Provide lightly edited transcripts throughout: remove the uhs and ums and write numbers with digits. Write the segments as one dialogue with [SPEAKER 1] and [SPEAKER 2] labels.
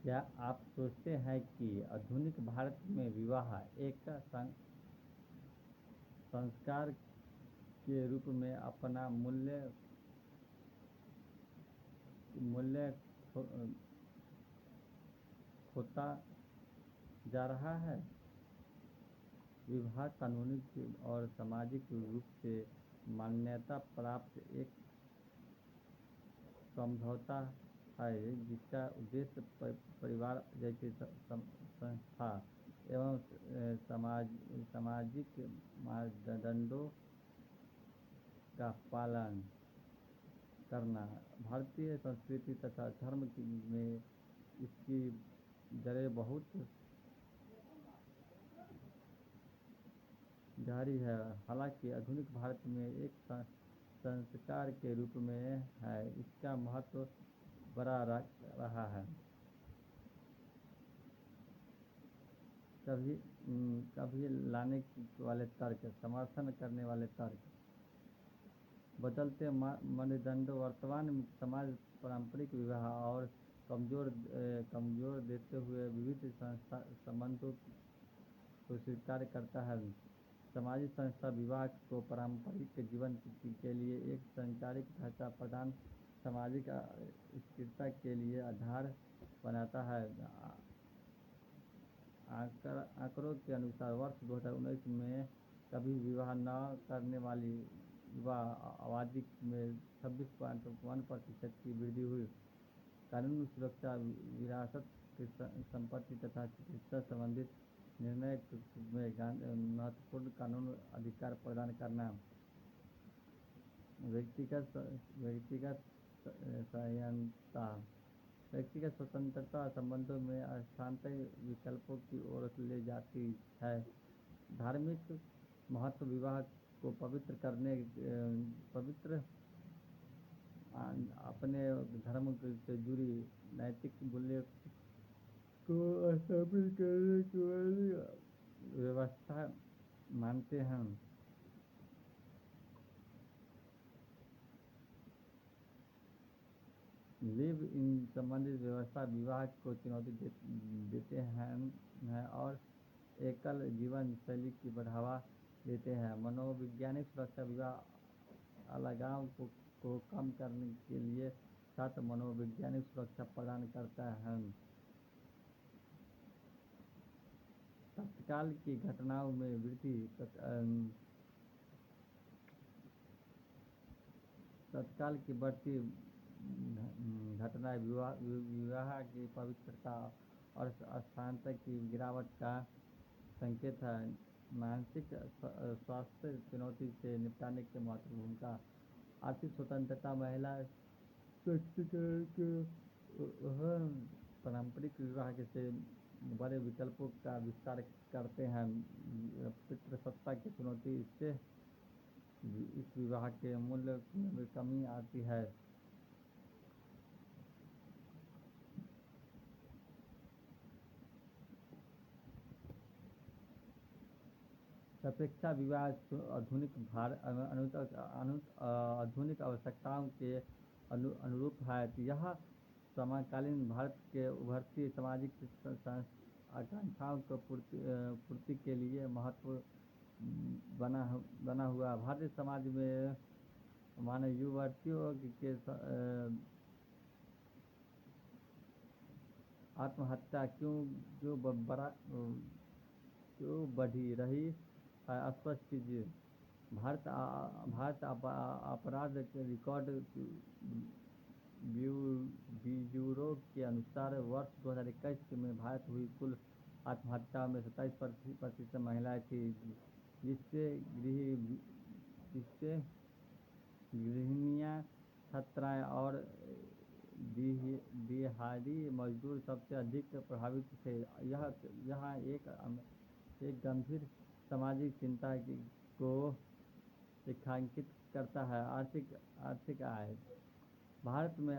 [SPEAKER 1] क्या आप सोचते हैं कि आधुनिक भारत में विवाह एक संस्कार के रूप में अपना मूल्य खो, खोता जा रहा है? विवाह कानूनी और सामाजिक रूप से मान्यता प्राप्त एक समझौता है जिसका उद्देश्य परिवार जैसी संस्था एवं सामाजिक मानदंडों का पालन करना। भारतीय संस्कृति तथा धर्म में इसकी जड़ें बहुत गहरी है। हालांकि आधुनिक भारत में एक संस्कार के रूप में है, इसका महत्व बड़ा रहा है। कभी कभी लाने वाले तर्क, समर्थन करने वाले तर्क। बदलते मानदंडों, वर्तमान समाज पारंपरिक विवाह और कमजोर देते हुए विविध संबंधों को स्वीकार करता है। सामाजिक संस्था विवाह को पारंपरिक जीवन के लिए एक सांस्कृतिक ढांचा प्रदान सामाजिक स्थिरता के लिए आधार बनाता है। आंकड़ों के अनुसार वर्ष 2019 में कभी विवाह न करने वाली युवा आबादी में 26.1% की वृद्धि हुई। कानूनी सुरक्षा, विरासत संपत्ति तथा चिकित्सा संबंधित निर्णय में महत्वपूर्ण कानून अधिकार प्रदान करना। व्यक्तिगत संयमता, व्यक्तिगत स्वतंत्रता संबंधों में स्थानांतरण विकल्पों की ओर ले जाती है। धार्मिक महत्व, विवाह को पवित्र अपने धर्म से जुड़ी नैतिक मूल्य को स्थापित करने की व्यवस्था मानते हैं। लिव इन संबंधित व्यवस्था विवाह को चुनौती देते हैं और एकल जीवन शैली की बढ़ावा देते हैं। मनोवैज्ञानिक सुरक्षा, विवाह अलगाव को कम करने के लिए साथ मनोवैज्ञानिक सुरक्षा प्रदान करता है। तत्काल की घटनाओं में वृद्धि, तत्काल की बढ़ती घटनाएं विवाह की पवित्रता और स्थानता की गिरावट का संकेत है। मानसिक स्वास्थ्य चुनौती से निपटने के महत्वपूर्ण भूमिका। आर्थिक स्वतंत्रता, महिला सशक्तिकरण के पारंपरिक विवाह से बड़े विकल्पों का विस्तार करते हैं। पितृसत्ता की चुनौती, इससे इस विवाह के मूल्य में कमी आती है। सापेक्ष विवाह आधुनिक आवश्यकताओं के अनुरूप है। यह समकालीन भारत के उभरती सामाजिक आकांक्षाओं को पूर्ति के लिए महत्व बना हुआ। भारतीय समाज में मानव युवतियों के आत्महत्या क्यों बढ़ी रही है? स्पष्ट कीजिए। भारत अपराध रिकॉर्ड ब्यूरो के अनुसार वर्ष 2021 में भारत हुई कुल आत्महत्याओं में 27% महिलाएं थी, जिससे गृहिणियां, छात्राएं और दिहाड़ी मजदूर सबसे अधिक प्रभावित थे। यह एक गंभीर सामाजिक चिंता को रेखांकित करता है। आर्थिक आय। भारत में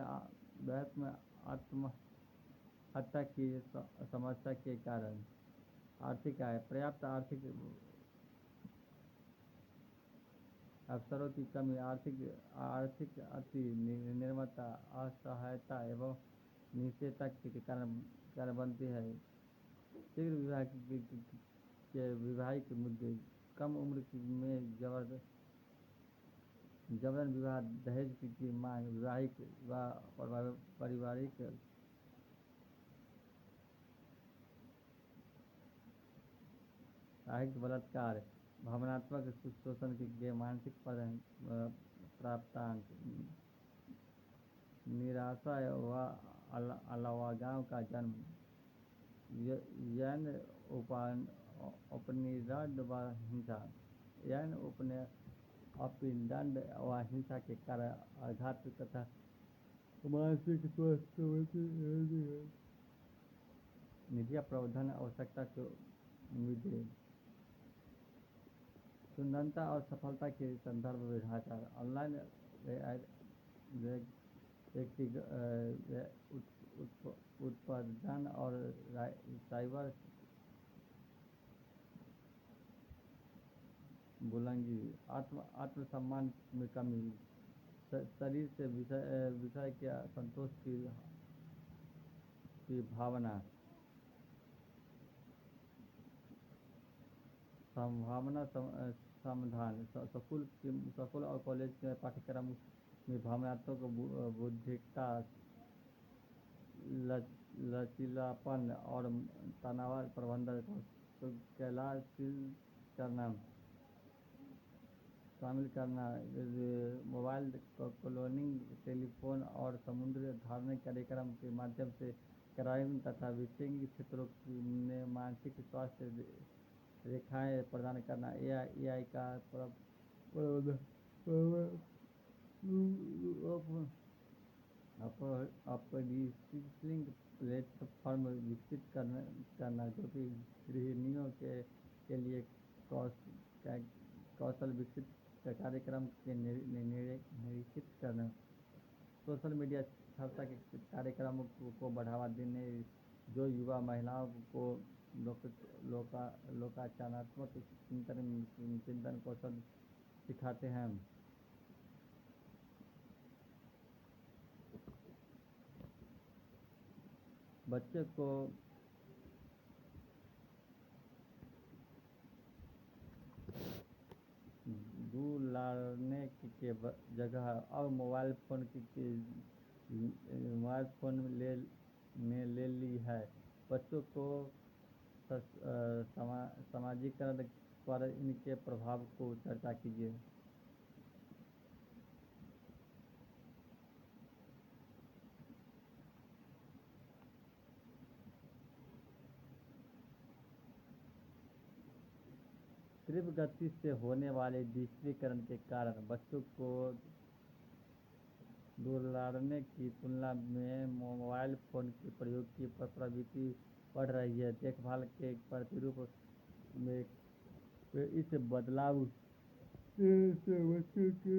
[SPEAKER 1] आत्महत्या की समस्या के कारण आर्थिक आय, पर्याप्त आर्थिक अवसरों की कमी, आर्थिक अति निर्भरता, असहायता एवं निषेधता के कारण बनती है। शीघ्र विवाह के वैवाहिक मुद्दे, कम उम्र में जबरन विवाह, दहेज की मांग, वैवाहिक व पारिवारिक बलात्कार, भावनात्मक शोषण के मानसिक प्राप्तांक, निराशा व अलगाव का जन्म, यौन उपनिषद व हिंसा, यौन अपनिंदन व हिंसा के कारण आघात तथा मानसिक स्वास्थ्य संबंधी निजी प्रबंधन आवश्यकता के उम्मीदें, सुंदरता और सफलता के संदर्भ में ढांचा, ऑनलाइन उत्पादन और साइबर बुलंदी, आत्मसम्मान में कमी, शरीर से विषय के संतोष की भावना, संभावना समाधान, स्कूल और कॉलेज के पाठ्यक्रम में भावनात्मक बौद्धिकता, लचीलापन और तनाव प्रबंधन को शामिल करना, मोबाइल क्लोनिंग, टेलीफोन और समुद्र धारण कार्यक्रम के माध्यम से क्राइम तथा वित्तीय क्षेत्रों में मानसिक स्वास्थ्य रेखाएं प्रदान करना, AI का अपलिफ्टिंग प्लेटफॉर्म विकसित करना जो कि गृहिणियों के लिए कौशल विकसित कार्यक्रम के निरीक्षित करना, सोशल मीडिया साक्षरता के कार्यक्रमों को बढ़ावा देने जो युवा महिलाओं को लोकाचारात्मक चिंतन कौशल सिखाते हैं। बच्चे को दुलारने के जगह अब मोबाइल फोन ने ले ली है। बच्चों को समाजीकरण पर इनके प्रभाव को चर्चा कीजिए। तीव्र गति से होने वाले डिजिटलीकरण के कारण बच्चों को दुलारने की तुलना में मोबाइल फोन के प्रयोग की प्रवृत्ति बढ़ रही है। देखभाल के प्रतिरूप में इस बदलाव से बच्चों के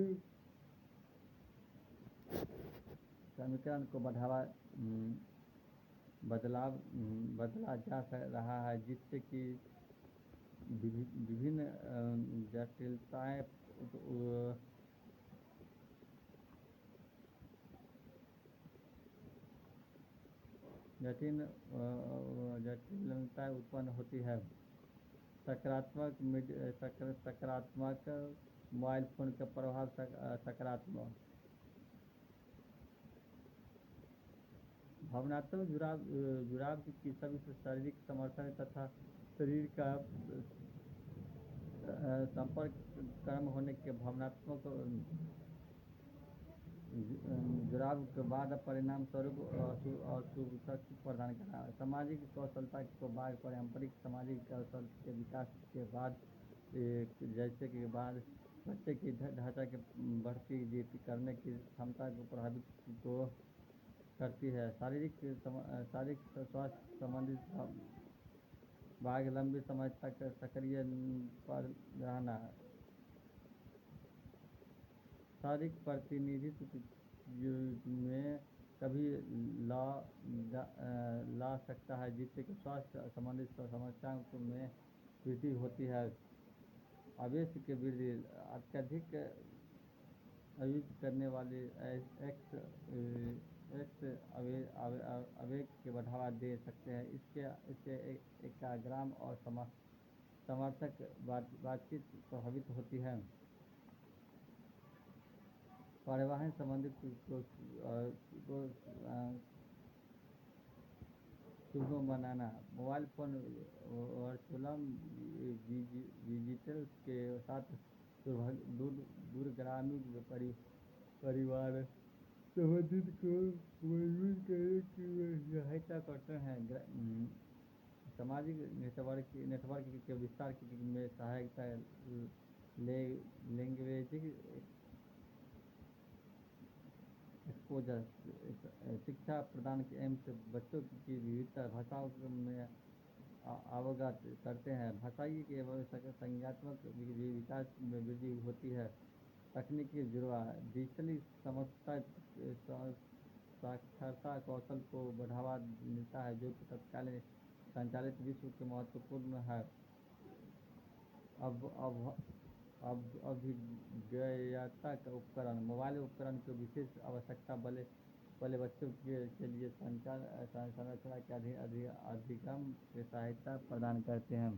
[SPEAKER 1] समीकरण को बदला जा रहा है, जिससे कि विभिन्न जटिलताएं उत्पन्न होती है। सकारात्मक मोबाइल फोन का प्रभाव सकारात्मक भावनात्मक जुड़ाव की सभी शारीरिक समर्थन तथा शरीर का संपर्क कम होने के भावनात्मक जुड़ाव के बाद परिणाम स्वरूप अशुभ शक्ति प्रदान करना, सामाजिक कौशलता को बाद पारंपरिक सामाजिक कौशल के विकास के बाद जैसे कि बाद बच्चे की ढांचा के बढ़ती जीत करने की क्षमता को प्रभावित करती है। शारीरिक स्वास्थ्य संबंधित भाग लंबे समय तक सक्रिय पर रहना, शारीरिक प्रतिनिधित्व में कभी ला सकता है, जिससे कि स्वास्थ्य संबंधित समस्याओं में वृद्धि होती है। आवेश की वृद्धि, अत्यधिक आयोजित करने वाले एक आवेग के बढ़ावा दे सकते हैं। इसके इससे एकाग्राम और समर्थक बातचीत प्रभावित होती है। परिवहन संबंधित को सुगम बनाना। मोबाइल फ़ोन वर्चुअल डिजिटल के साथ दूरगामी परिवार संबंधित को मजबूत करने की सहायता करते हैं। सामाजिक नेटवर्क के विस्तार में सहायता लैंग्वेजिंग एक्सपोजर शिक्षा प्रदान के एम से बच्चों की विविध भाषाओं में अवगत करते हैं। भाषाई के संज्ञानात्मक विकास में वृद्धि होती है। तकनीकी जुड़वा डिजिटली साक्षरता कौशल को बढ़ावा मिलता है, जो कि तत्कालीन संचालित विश्व के महत्वपूर्ण है। अब अभिज्ञता का उपकरण मोबाइल उपकरण की विशेष आवश्यकता वाले बच्चों के लिए संरचना के अधिगम की सहायता प्रदान करते हैं।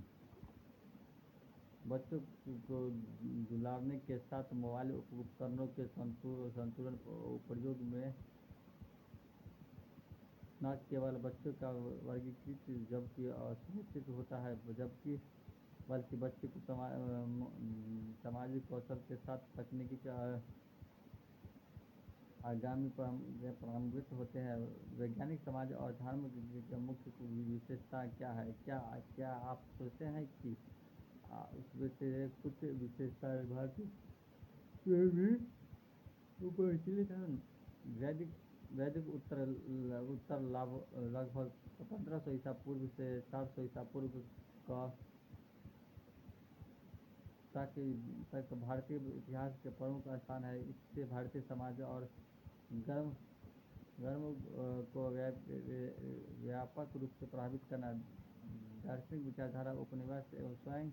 [SPEAKER 1] बच्चों को दुलारने के साथ मोबाइल उपकरणों के संतुलन प्रयोग में न केवल बच्चों का वर्गीकृत जबकि सुनिश्चित होता है, बल्कि बच्चे को सामाजिक कौशल के साथ तकनीकी का आगामी प्रभावित होते हैं। वैज्ञानिक, समाज और धर्म की मुख्य विशेषता क्या है? क्या आप सोचते हैं कि उसमें से कुछ विशेषताएं भारतीय में भी प्रचलित हैं? वैदिक उत्तर लगभग 1500 ईसा पूर्व से 400 ईसा पूर्व का तक भारतीय इतिहास के प्रमुख स्थान है। इससे भारतीय समाज और धर्म को व्यापक रूप से प्रभावित करना। दार्शनिक विचारधारा, उपनिवेश एवं स्वयं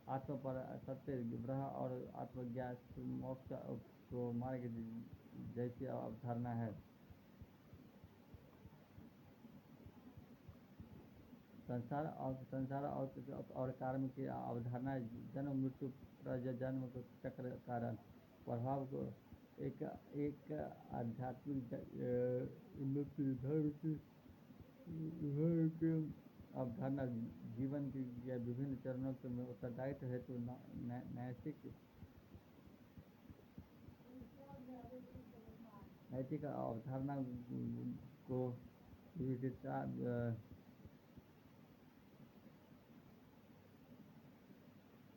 [SPEAKER 1] आत्म पर सत्य, ग्रह और आत्मज्ञान, मोक्ष को मार्ग जैसी अवधारणा है। संसार और कर्म की अवधारणा, जन्म मृत्यु प्रजन्म चक्र कारण प्रभाव को एक आध्यात्मिक उन्नति धर्म की अवधारणा, जीवन के विभिन्न चरणों में उत्तरदायित्व हेतु नैतिक अवधारणा को विविधता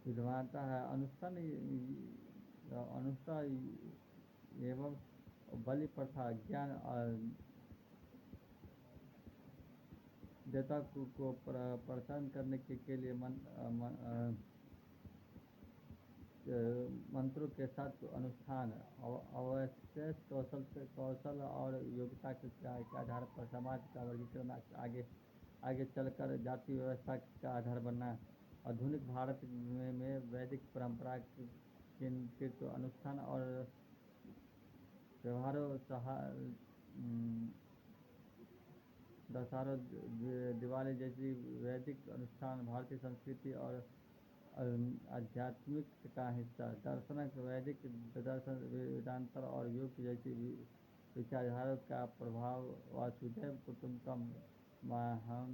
[SPEAKER 1] विद्वानता है। अनुष्ठान एवं बलि प्रथा, ज्ञान और देवता को प्रसन्न करने के लिए मंत्रों के साथ अनुष्ठान, आवश्यक कौशल और योग्यता के आधार पर समाज का वर्गीकरण आगे चलकर जाति व्यवस्था का आधार बनना। आधुनिक भारत में वैदिक परंपरा के अनुष्ठान और त्योहारों, दशहरा, दिवाली जैसी वैदिक अनुष्ठान भारतीय संस्कृति और आध्यात्मिक का हिस्सा। दर्शन, वैदिक दर्शन, वेदांत और योग जैसी विचारधारा का प्रभाव वसुधैव कुटुम्बकम, महान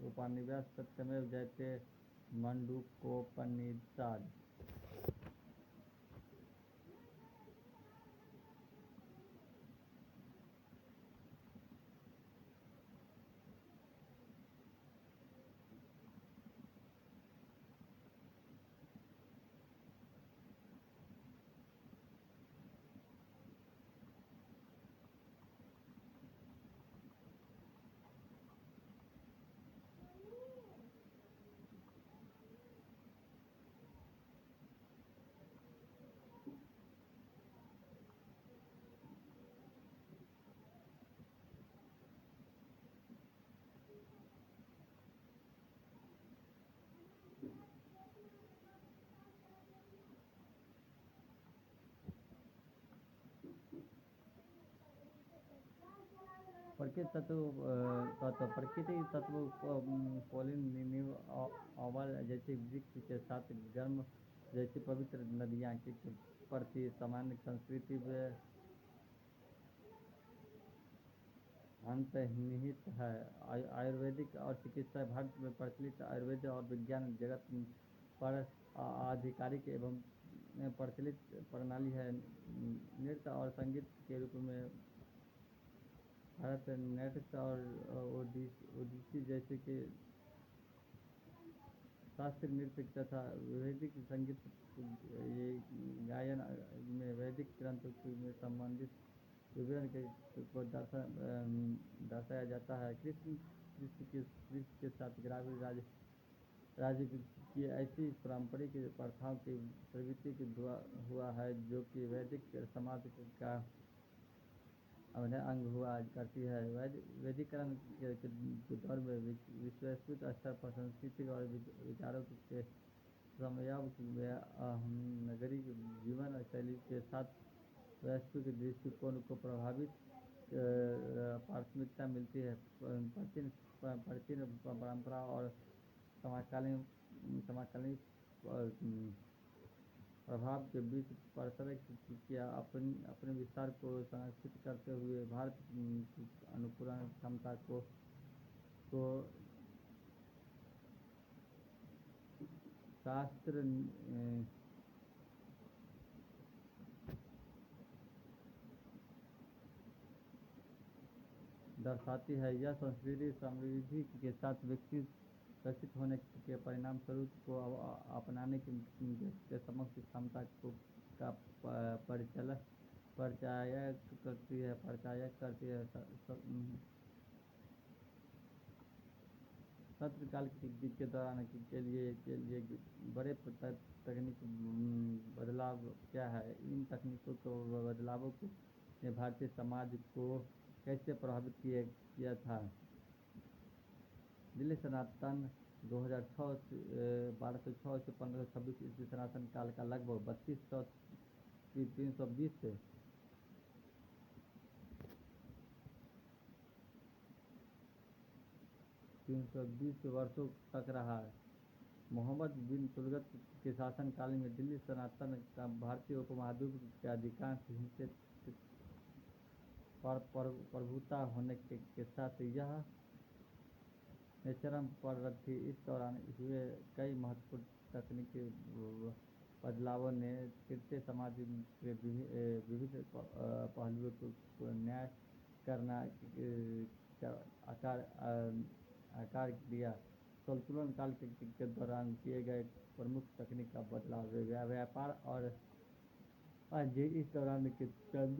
[SPEAKER 1] उपनिवेश, सत्यमेव जयते, मंडूकोपनिषद। प्रकृति तत्व पॉलिनिव अवल जैसे वृक्ष के साथ गर्म जैसी पवित्र नदियाँ के प्रति सामान्य संस्कृति में अंतर्निहित है। आयुर्वेदिक और चिकित्सा भारत में प्रचलित आयुर्वेद और विज्ञान जगत पर आधिकारिक एवं प्रचलित प्रणाली है। नृत्य और संगीत के रूप में भरतनाट्यम और ओडिसी जैसे कि शास्त्रीय नृत्य तथा वैदिक संगीत ये गायन में वैदिक ग्रंथों में संबंधित विवरण को दर्शाया जाता है। कृषि के साथ ग्रामीण राज्य की ऐसी पारंपरिक प्रथाओं की प्रवृत्ति हुआ है जो कि वैदिक समाज का अभिन्न अंग हुआ करती है। वैदिकरण के दौर में वैश्विक स्तर पर संस्कृति और विचारों के समन्वय में नगरीय जीवन शैली के साथ वैश्विक दृष्टिकोण को प्रभावित प्राथमिकता मिलती है। प्राचीन परंपरा और समकालीन प्रभाव के बीच परस्पर क्रिया अपने विस्तार को संरक्षित करते हुए भारत की अनुकूलन क्षमता को शास्त्र दर्शाती है। यह संस्कृति समृद्धि के साथ विकसित होने के परिणाम स्वरूप को अपनाने के समक्ष क्षमता का परिचायक करती है। सत्र काल के दौरान के लिए बड़े तकनीकी बदलाव क्या है? इन तकनीकों के बदलावों ने भारतीय समाज को कैसे प्रभावित किया था? दिल्ली सनातन 1206 से 1526 ईस्वी सनातन काल का लगभग 320 वर्षों तक रहा। मोहम्मद बिन तुगलक के शासनकाल में दिल्ली सल्तनत का भारतीय उपमहाद्वीप के अधिकांश हिस्से पर प्रभुता होने के साथ यह चरम पर थी। इस दौरान हुए कई महत्वपूर्ण तकनीकी बदलावों ने तृतीय समाज के विविध पहलुओं को न्याय करना आकार दिया। संतुलन काल के दौरान किए गए प्रमुख तकनीक का बदलाव व्यापार और इस दौरान के चंद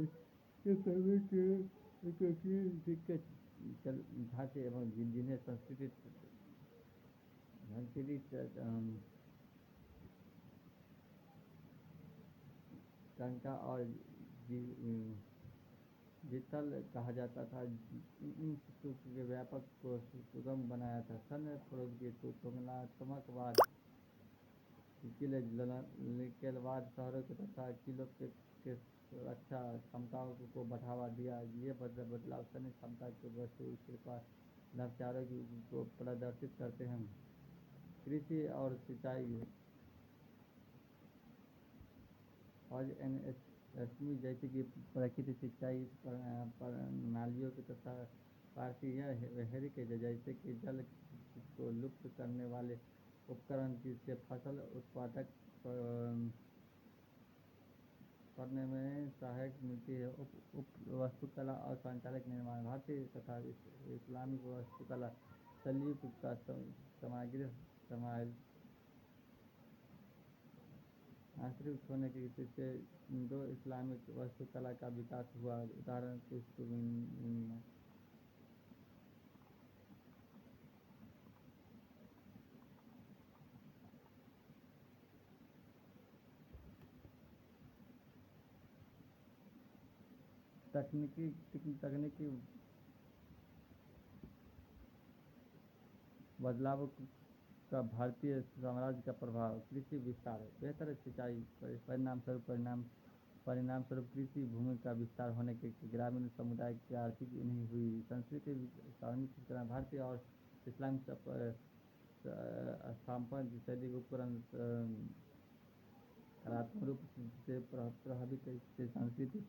[SPEAKER 1] ढांचे एवं जिन्हें संस्कृति टंका और जितल कहा जाता था, इन के व्यापक को सुगम बनाया था। सैन्य प्रौद्योगिकी तुलनात्मकवाद निकेलवाद शहरों तथा किलों के सुरक्षा क्षमताओं को बढ़ावा दिया। ये बदलाव सैन्य क्षमता के वस्तु नवाचारों को प्रदर्शित करते हैं। कृषि और सिंचाई और एनएसएसमी जैसे कि प्राकृतिक सिंचाई प्रणालियों के तथा हेरिटेज जैसे कि जल को लुप्त करने वाले उपकरण जिससे फसल उत्पादक करने में सहायक मिलती है। वास्तुकला और संचालक निर्माण भारतीय तथा इस्लामिक वास्तुकला शैलियों का समग्र आश्रित होने की स्थिति से इंडो इस्लामिक वास्तुकला का विकास हुआ। उदाहरण तकनीकी बदलाव का भारतीय साम्राज्य का प्रभाव। कृषि विस्तार बेहतर सिंचाई परिणाम परिणाम स्वरूप कृषि भूमि का विस्तार होने के ग्रामीण समुदाय की आर्थिक नहीं हुई। संस्कृति धार्मिक संस्कृति भारतीय और इस्लामिक स्थापत्य शैली उपकरण सकारात्मक रूप से प्रभावित से सांस्कृतिक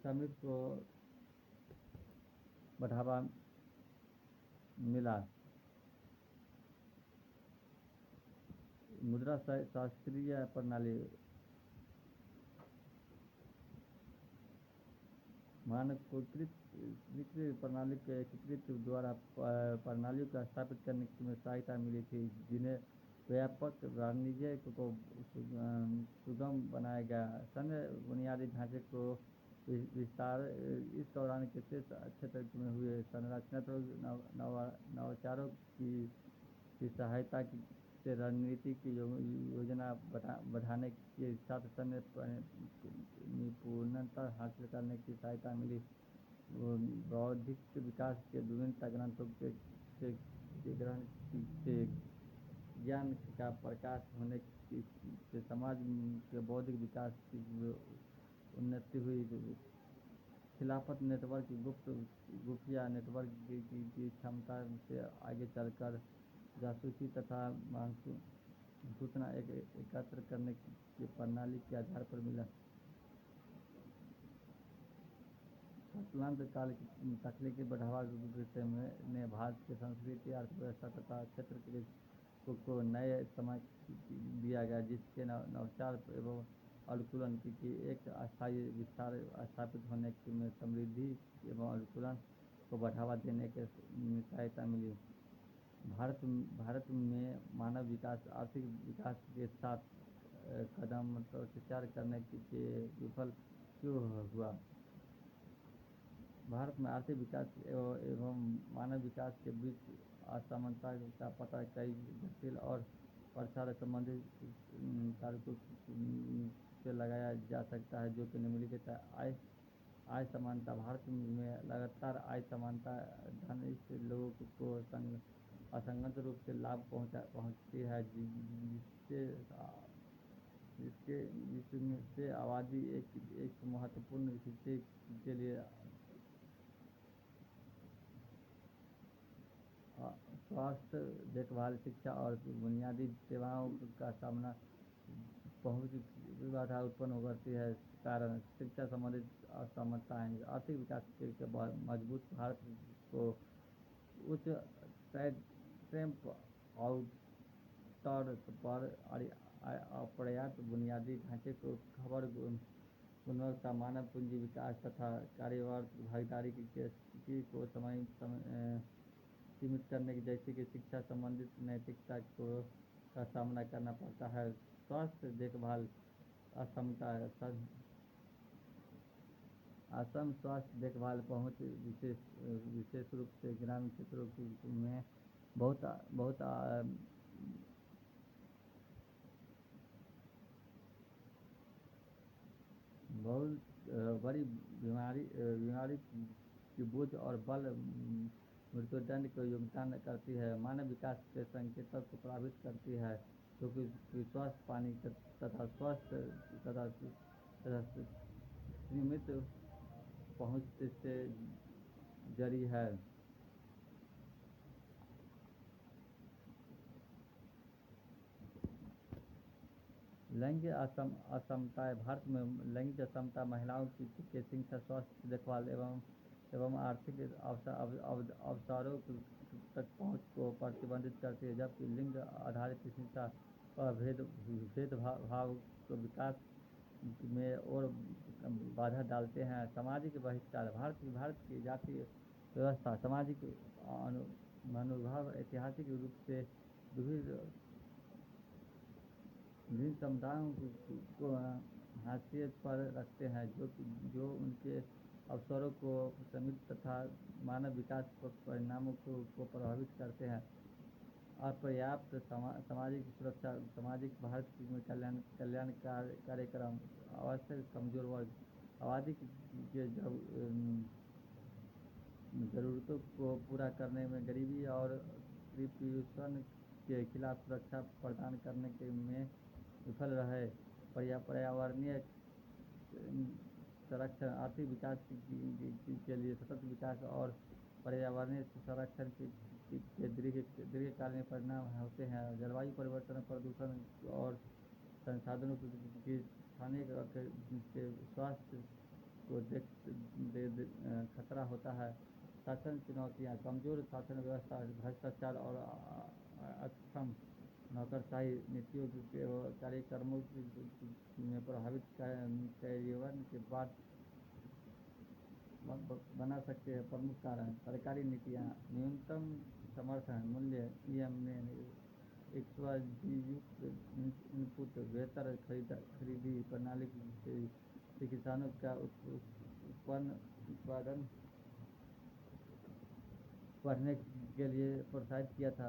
[SPEAKER 1] समृद्धि को बढ़ावा मिला। मुद्रा शास्त्रीय प्रणाली मानकीकृत प्रणाली के एकीकृत द्वारा प्रणालियों को स्थापित करने में सहायता मिली थी, जिन्हें व्यापक वाणिज्य को सुगम बनाया गया। सैन्य बुनियादी ढांचे को विस्तार इस दौरान के क्षेत्र में हुए संरचनात्मक नवाचारों की सहायता से रणनीति की योजना बढ़ाने के साथ सैन्य निपुणता हासिल करने की सहायता मिली। बौद्धिक विकास के विभिन्न ग्रंथों के ग्रहण से ज्ञान का प्रकाश होने से समाज के बौद्धिक विकास की उन्नति हुई। खिलाफत नेटवर्क खुफिया नेटवर्क की क्षमता से आगे चलकर जासूसी तथा सूचना एकत्र करने की प्रणाली के आधार पर मिला। काल की तकनीकी बढ़ावा ने भारत की संस्कृति, अर्थव्यवस्था तथा क्षेत्र को नए समय दिया गया, जिसके नवाचार एवं अनुकूलन की एक अस्थायी विस्तार स्थापित होने में समृद्धि एवं अनुकूलन को बढ़ावा देने के सहायता मिली। भारत में मानव विकास आर्थिक विकास के साथ कदम प्रचार करने के विफल क्यों हुआ? भारत में आर्थिक विकास एवं मानव विकास के बीच असमानता का पता कई जटिल और परस्पर संबंधित कारकों से लगाया जा सकता है, जो कि निम्नलिखित आय समानता। भारत में लगातार आय समानता धनिक लोगों को असंगत रूप से लाभ पहुंचती है, जिससे आबादी एक महत्वपूर्ण हिस्से के लिए स्वास्थ्य देखभाल, शिक्षा और बुनियादी सेवाओं का सामना पहुंच बाधा उत्पन्न करती है। कारण शिक्षा संबंधित असमानताएं। आर्थिक विकास के मजबूत भारत को उच्च स्टैंप आउटर पर अपर्याप्त बुनियादी ढांचे को खबर गुणवत्ता, मानव पूंजी विकास तथा कार्यवर्ग भागीदारी को सीमित करने जैसे कि शिक्षा संबंधित नैतिकता का सामना करना पड़ता है। स्वास्थ्य देखभाल असमता। असम स्वास्थ्य देखभाल पहुंच विशेष रूप से ग्रामीण क्षेत्रों में बहुत बड़ी बीमारी की बोझ और बल मृत्युदंड को योगदान करती है। मानव विकास के संकेतों को प्रभावित करती है, क्योंकि स्वास्थ्य पानी तथा स्वस्थ तथा सीमित पहुंच से जड़ी है। लैंगिक असमताएं। भारत में लैंगिक असमता महिलाओं की शिक्षा, स्वास्थ्य देखभाल एवं आर्थिक अवसरों तक पहुंच को प्रतिबंधित करती है, जबकि लिंग आधारित शिक्षा का भेदभाव को विकास में और बाधा डालते हैं। सामाजिक बहिष्कार। भारत की जातीय व्यवस्था, सामाजिक मनोभाव ऐतिहासिक रूप से विभिन्न समुदायों को हाशिए पर रखते हैं, जो उनके अवसरों को सीमित तथा मानव विकास परिणामों को प्रभावित करते हैं। अपर्याप्त सामाजिक सुरक्षा। सामाजिक भारत में कल्याण कार्यक्रम आवश्यक कमजोर वर्ग आबादी के जरूरतों को पूरा करने में, गरीबी और कुपोषण के खिलाफ सुरक्षा प्रदान करने में विफल रहे। पर्यावरणीय संरक्षण, आर्थिक विकास के लिए सतत विकास और पर्यावरणीय संरक्षण के दीर्घकालीन परिणाम होते हैं। जलवायु परिवर्तन, प्रदूषण और संसाधनों की स्थानीय के स्वास्थ्य को खतरा होता है। शासन चुनौतियाँ, कमजोर शासन व्यवस्था, भ्रष्टाचार और अक्षम नौकरशाही नीतियों के कार्यक्रमों में प्रभावित कार्यान्वयन के बाद बना सकते हैं। प्रमुख कारण, सरकारी नीतियाँ, न्यूनतम समर्थन मूल्य EMA, एक स्वयुक्त इनपुट, बेहतर खरीदी प्रणाली से किसानों का उत्पादन बढ़ने के लिए प्रोत्साहित किया था।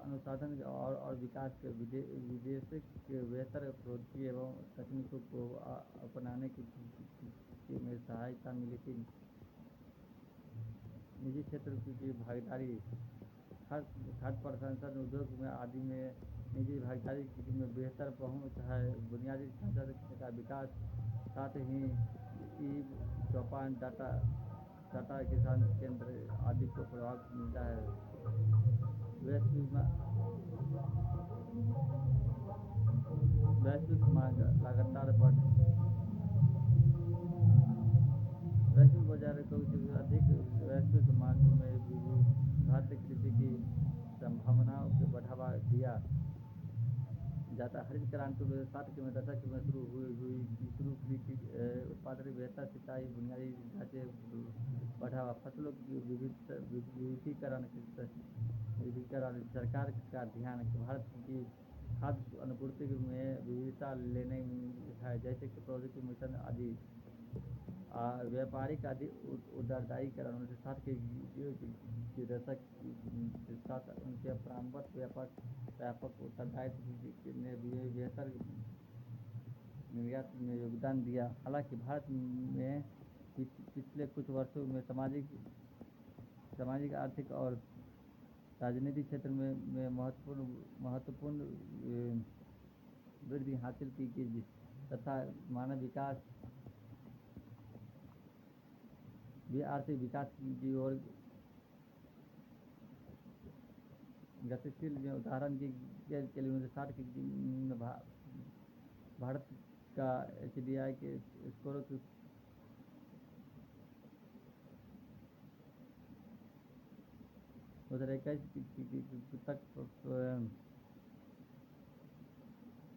[SPEAKER 1] अनुसंधान और विकास के विदेश के बेहतर प्रौद्योगिकी एवं तकनीकों को अपनाने में सहायता मिली थी। निजी क्षेत्र की भागीदारी, खाद्य प्रसंस्करण उद्योग में आदि में निजी भागीदारी में बेहतर पहुंच है। बुनियादी ढांचा का विकास, साथ ही चौपाल, डाटा किसान केंद्र आदि को प्रभाव मिलता है। वैश्विक मांग लगातार वैश्विक बाजार को अधिक वैश्विक मांग में भारतीय कृषि की संभावनाओं को बढ़ावा दिया जाता। हरित क्रांति 60 के दशक में शुरू की उत्पादन, बेहतर सिंचाई, बुनियादी ढांचे बढ़ावा, फसलों की विविधीकरण, सरकार का ध्यान भारत की खाद्य आपूर्ति में विविधता लेने है, जैसे कि प्रौद्योगिकी मिशन आदि। व्यापारिक आदि उदारीकरण 1960 के दशक के साथ उनके प्रारंभिक व्यापक उत्तरदायित्व ने बेहतर निर्यात में योगदान दिया। हालांकि भारत में पिछले कुछ वर्षों में सामाजिक, आर्थिक और राजनीतिक क्षेत्र में महत्वपूर्ण वृद्धि हासिल की गई तथा मानव विकास भी आर्थिक विकास की ओर गतिशील में। उदाहरण के लिए 1960 के भारत का HDI के स्कोर तक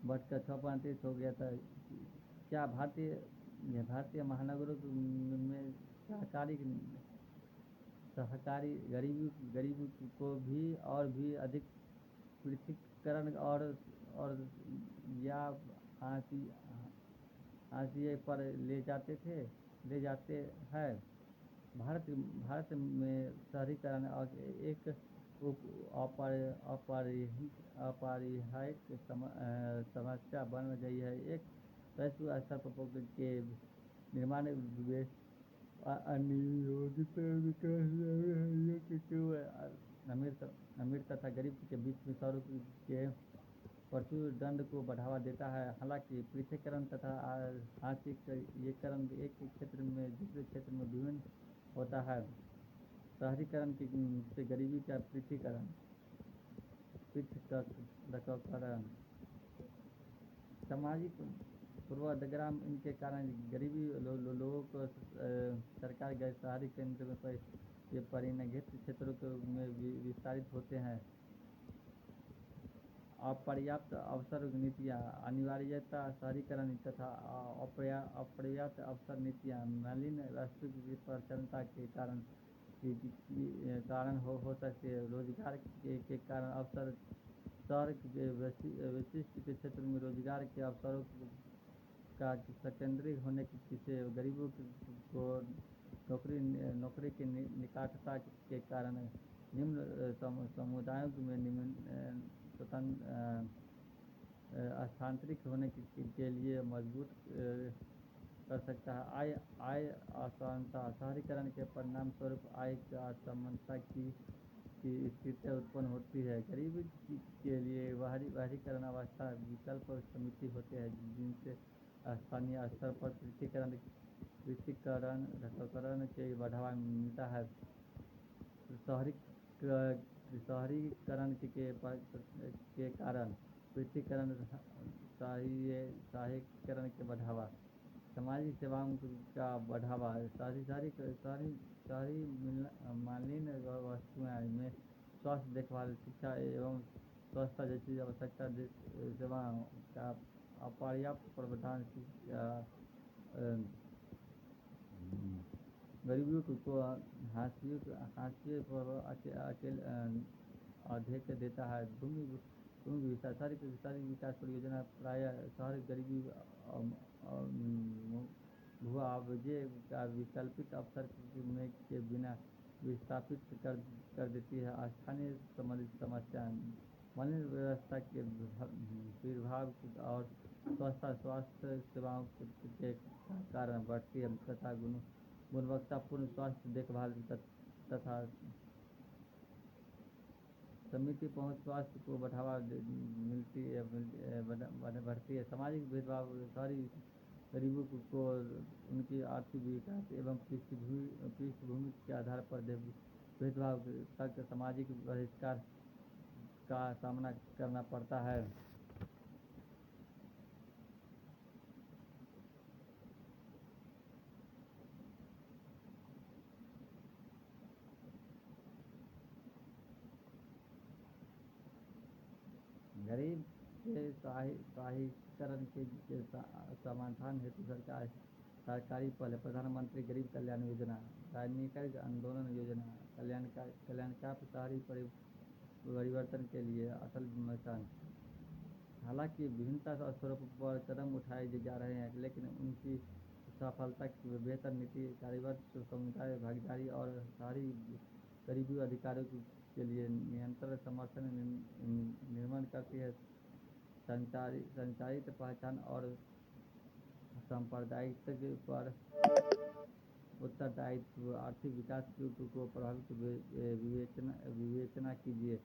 [SPEAKER 1] बढ़कर 6.30 हो गया था। क्या भारतीय महानगरों में सहकारी गरीबी को भी अधिक पृथकीकरण और या हाशिए पर ले जाते हैं। भारत में शहरीकरण एक अपरिहार्य समस्या बन गई है। एक वैश्विक स्तर पर के निर्माण अनियोजित विकास अमीर तथा गरीब के बीच में सौर के प्रचुर दंड को बढ़ावा देता है। हालांकि पृथकीकरण तथा हाशिएकरण एक क्षेत्र में दूसरे क्षेत्र में विभिन्न होता है। शहरीकरण से गरीबी का पृथक्करण, सामाजिक पूर्वाग्रह, इनके कारण गरीबी लोगों को सरकार गैर शहरी केंद्र में परिणत क्षेत्रों में विस्तारित होते हैं। अपर्याप्त अवसर नीतियाँ, अनिवार्यता, शहरीकरण तथा अपर्याप्त अवसर नीतियाँ मलिन वैश्विक प्रचलता के कारण हो सकते हैं। रोजगार के कारण अवसर, शहर के विशिष्ट के क्षेत्र में रोजगार के अवसरों का संकेंद्रित होने से गरीबों को नौकरी की निकटता के कारण निम्न समुदायों में स्थानांतरित होने के लिए मजबूर कर सकता है। आय असमानता, शहरीकरण के परिणाम स्वरूप आय असमानता की स्थिति उत्पन्न होती है। गरीबी के लिए बाहरीकरण अवस्था विकल्प समिति होते हैं, जिनसे स्थानीय स्तर पर पृथकीकरण के बढ़ावा मिलता है। शहरी शहरीकरण के कारण पृथकीकरण, शहरीकरण के बढ़ावा, सामाजिक सेवाओं का बढ़ावा, शहरी मालिन्य वस्तुएं में स्वास्थ्य देखभाल, शिक्षा एवं स्वच्छता जैसी आवश्यकता सेवाओं का अपर्याप्त प्रावधान, गरीबों को हाशिए पर अधिक देता है। भूमि विकास, शहरी विकास परियोजना प्रायः शहरी गरीबी, मुआवजे का वैकल्पिक अवसर के बिना विस्थापित कर देती है। स्थानीय संबंधित समस्या, मालिन्य व्यवस्था के भीड़भाड़ और स्वास्थ्य सेवाओं के कारण बढ़ती है तथा गुणवत्तापूर्ण स्वास्थ्य देखभाल तथा समिति पहुंच स्वास्थ्य को बढ़ावा बढ़ती है। सामाजिक भेदभाव, शहरी गरीबों को उनकी आर्थिक विकास एवं पृष्ठभूमि के आधार पर भेदभाव तक सामाजिक बहिष्कार का सामना करना पड़ता है। गरीब के सहायीकरण के समाधान हेतु सरकारी पहल, प्रधानमंत्री गरीब कल्याण योजना, राजनीतिक आंदोलन योजना, कल्याणकारी शहरी परिवर्तन के लिए अटल मिशन। हालांकि विभिन्न स्तरों पर कदम उठाए जा रहे हैं, लेकिन उनकी सफलता की बेहतर नीति, कार्यरत समुदाय भागीदारी और शहरी गरीबी अधिकारों के लिए निरंतर समर्थन निर्माण करती है। संचारित पहचान और सांप्रदायिक पर उत्तरदायित्व, आर्थिक विकास को प्रभावित विवेचना कीजिए।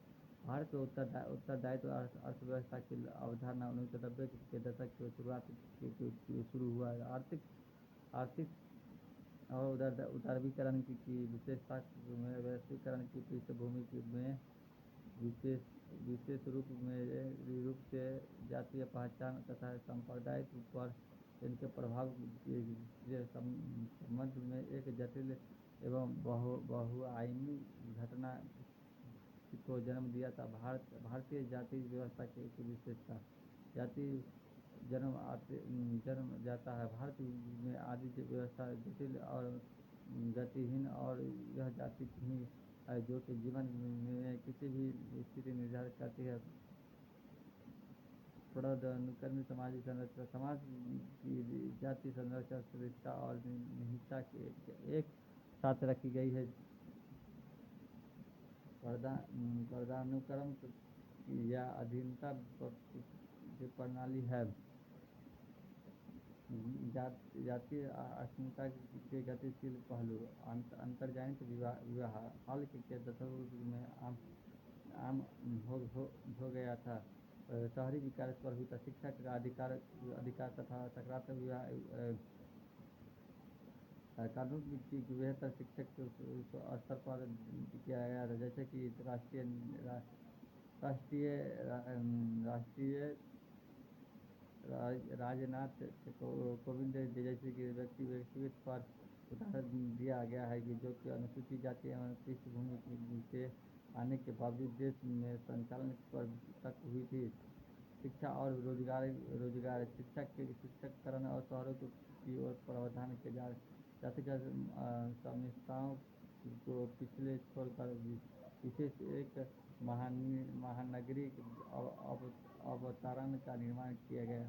[SPEAKER 1] भारत में उत्तरदायित्व अर्थव्यवस्था की अवधारणा 1990 के दशक के शुरुआत के शुरू हुआ। आर्थिक और उदारीकरण की विशेषता में वैश्वीकरण की पृष्ठभूमि में विशेष रूप से जातीय पहचान तथा सांप्रदायित्व पर इनके प्रभाव के संबंध में एक जटिल एवं बहुआयामी घटना को जन्म दिया था। भारतीय जाति व्यवस्था की विशेषता, जाति जन्म जाता है। भारत में आदि व्यवस्था जटिल और गतिहीन और यह जाति ही है जो कि जीवन में किसी भी स्थिति निर्धारित करती है। अनुकरणीय सामाजिक संरचना, समाज की जाति संरचना स्थिरता और निहितता के एक साथ रखी गई है। पदानुक्रम या अधीनता प्रणाली है। जातीय अस्मिता के गतिशील पहलू, अंतर्जनित विवाह हाल के दशकों में आम हो गया था। शहरी विकास पर भी शिक्षा का अधिकार तथा सकारात्मक विवाह कानून की बेहतर शिक्षक स्तर पर किया गया था, जैसे कि राष्ट्रीय राजनाथ कोविंद जैसे कि व्यक्तित्व पर उदाहरण दिया गया है कि जो कि अनुसूचित जाति एवं पृष्ठभूमि से आने के बावजूद देश में संचालन पर तक हुई थी। शिक्षा और रोजगार, शिक्षककरण और शहरों की ओर प्रावधान के जातिगत समस्याओं को पिछले छोड़कर विशेष एक महानगरीय अवतरण का निर्माण किया गया।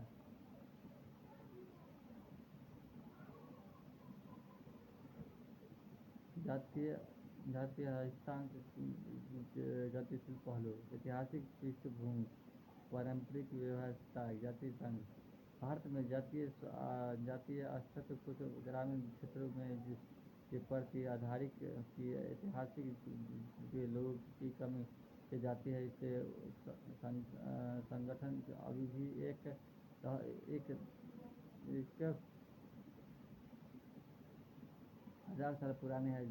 [SPEAKER 1] जातीय हस्तांक गतिशील पहलू, ऐतिहासिक पृष्ठभूमि, पारंपरिक व्यवस्था, जाति संघ। भारत में जातीय अस्तित्व कुछ ग्रामीण क्षेत्रों में के प्रति आधारित की ऐतिहासिक के लोगों की कमी से जाती है। इससे संगठन अभी भी एक एक हजार साल पुराने है।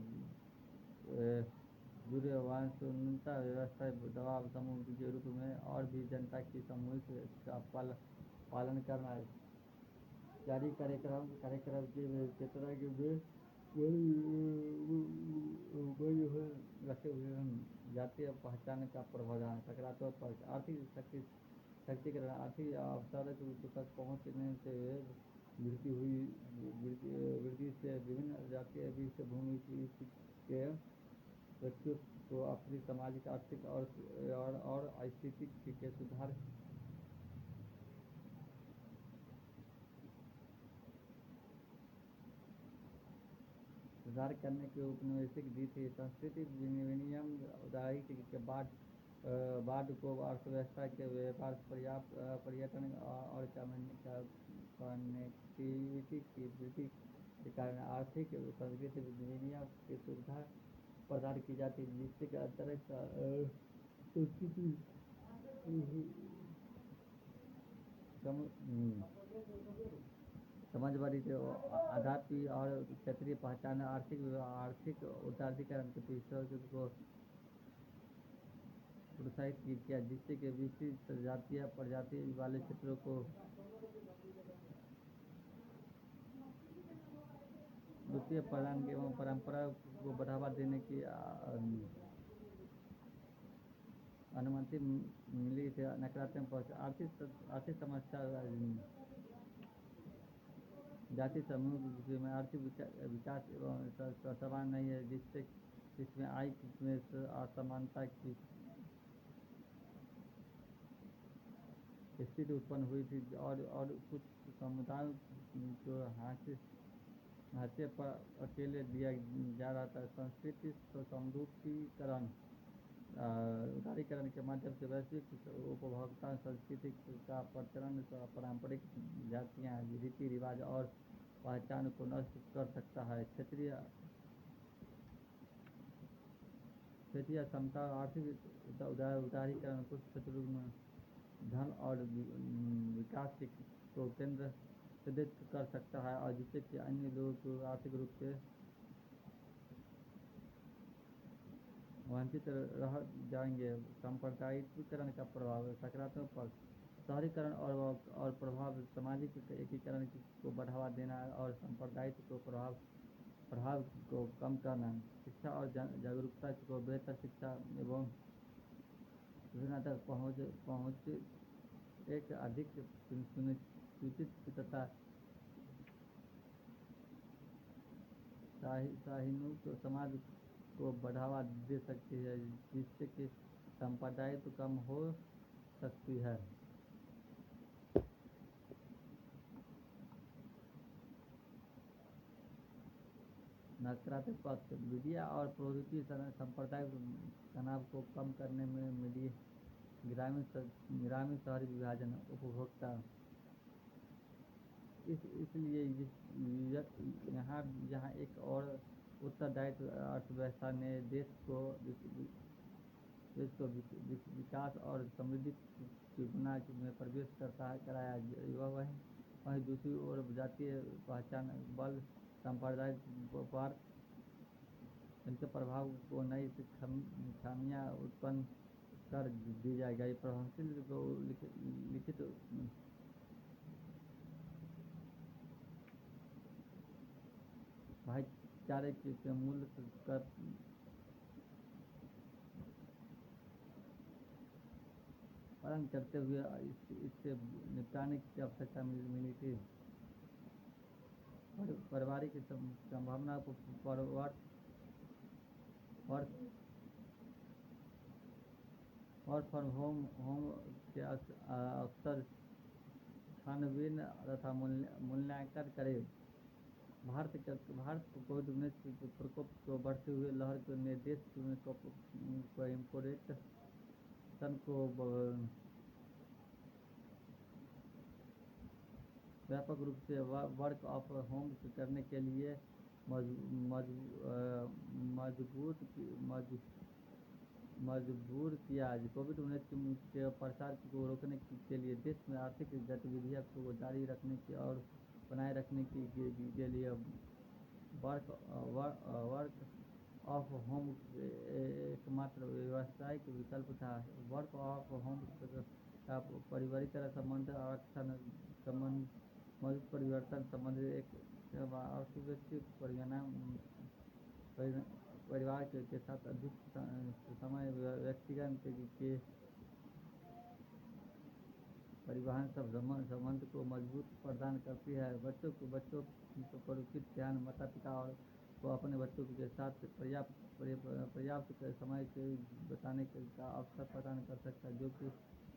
[SPEAKER 1] दूरवाणुता व्यवस्था दबाव समूह के रूप में और भी जनता की सामूहिक का पालन करना जारी कार्यक्रम के तरह के रखे हुए हैं। जातीय पहचान का प्रभाव सकारात्मक पक्ष आर्थिक शक्तिकरण आर्थिक अवसर तक पहुँचने से वृद्धि से विभिन्न जातीय बीच भूमि के व्यक्तियों को अपनी सामाजिक आर्थिक और स्थिति के सुधार करने की उपनिवेशिक दी थी। सांस्कृतिक विनिमय उदारी के बाद को अर्थव्यवस्था के व्यापार पर्यटन और कनेक्टिविटी की वृद्धि के कारण आर्थिक सांस्कृतिक विनिमय की सुविधा प्रदान की जाती है, जिससे अंतरिक्ष संस्कृति समाजवादी आजादी और क्षेत्रीय पहचान आर्थिक उदारीकरण के पीछे को प्रोत्साहित किया, जिससे कि विशिष्ट जातीय प्रजाति वाले क्षेत्रों को द्वितीय प्रदान एवं परंपरा को बढ़ावा देने की अनुमति मिली थी। नकारात्मक पक्ष आर्थिक समस्या जाति समूह में आर्थिक विकास एवं समान नहीं है, जिसमें आय में असमानता की स्थिति उत्पन्न हुई थी और कुछ समुदायों को हाशिए पर अकेले दिया जा रहा था। संस्कृति समरूपीकरण उदारीकरण के माध्यम से वैश्विक उपभोक्ता संस्कृति का प्रचलन पारंपरिक जातियाँ रीति रिवाज और पहचान को नष्ट कर सकता है। क्षेत्रीय समता आर्थिक उदारीकरण कुछ क्षेत्रों में धन और विकास को केंद्रित कर सकता है और जिससे कि अन्य लोगों को आर्थिक रूप से वंचित रह जाएंगे। सांप्रदायिकरण का प्रभाव सकारात्मक पक्ष शहरीकरण और प्रभाव सामाजिक एकीकरण को बढ़ावा देना और सांप्रदायिक को प्रभाव को कम करना। शिक्षा और जागरूकता को बेहतर शिक्षा एवं सूचना तक पहुँच एक अधिक सुनिश्चित तथा सहिष्णु समाज को बढ़ावा दे सकती है, जिससे कि सांप्रदायिक कम हो सकती है। नकारात्मक पक्ष मीडिया और प्रौद्योगिकी सांप्रदायिक तनाव को कम करने में ग्रामीण शहरी विभाजन उपभोक्ता इसलिए यहाँ एक और उत्तरदायित्व अर्थव्यवस्था ने देश को विकास और समृद्धि की बुनियाद में प्रवेश कराया। वहीं दूसरी ओर जातीय पहचान बल सांप्रदायिक पर इनके प्रभाव को नई खामियां उत्पन्न कर दी जाएगी। प्रभावशील को लिखित भाईचारे के मूल्य का पालन करते हुए इससे निपटाने की आवश्यकता मिली थी। पारिवारिक संभावना को वर्क फ्रॉम होम के अवसर छानबीन तथा मूल्यांकन करें। भारत कोविड-19 प्रकोप को बढ़ते हुए लहर के निर्देश को इम्पोर्टेशन को व्यापक रूप से वर्क ऑफ होम करने के लिए मजबूर किया। कोविड-19 के प्रसार को रोकने के लिए देश में आर्थिक गतिविधियों को जारी रखने और बनाए रखने के लिए वर्क वर्क ऑफ होम एकमात्र व्यावसायिक विकल्प था। वर्क ऑफ होम का पारिवारिक संबंध आरक्षण संबंध मौलिक परिवर्तन संबंध एक अर्थव्यवस्थित परिवार के साथ अधिक समय व्यक्तिगत के परिवहन संबंध को मजबूत प्रदान करती है। बच्चों पर उचित ध्यान माता पिता और को अपने बच्चों के साथ पर्याप्त समय के बिताने का अवसर प्रदान कर सकता है, जो कि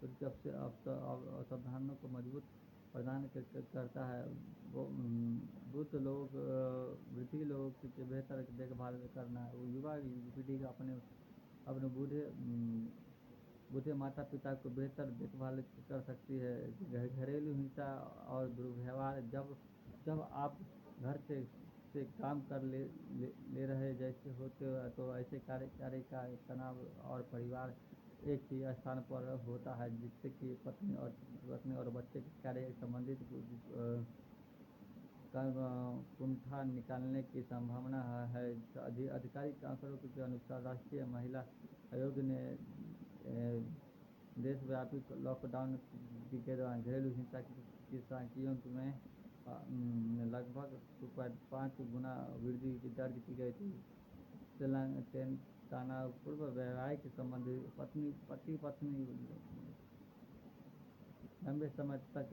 [SPEAKER 1] उनके अवधारणों को मजबूत प्रदान करता है। वृद्ध लोगों की बेहतर देखभाल करना, युवा पीढ़ी का अपने बूढ़े माता पिता को बेहतर देखभाल कर सकती है। घरेलू हिंसा और दुर्व्यवहार, जब आप घर से काम कर ले रहे जैसे होते हो, तो ऐसे कार्य का तनाव और परिवार एक ही स्थान पर होता है, जिससे कि पत्नी और बच्चे के कार्य संबंधित कुंठा निकालने की संभावना है। आधिकारिक आंकड़ों के अनुसार राष्ट्रीय महिला आयोग ने देशव्यापी लॉकडाउन के दौरान घरेलू हिंसा की सांख्यियों में लगभग 2.5 गुना वृद्धि दर्ज की गई थी। तनावपूर्ण वैवाहिक संबंध, पति पत्नी लंबे समय तक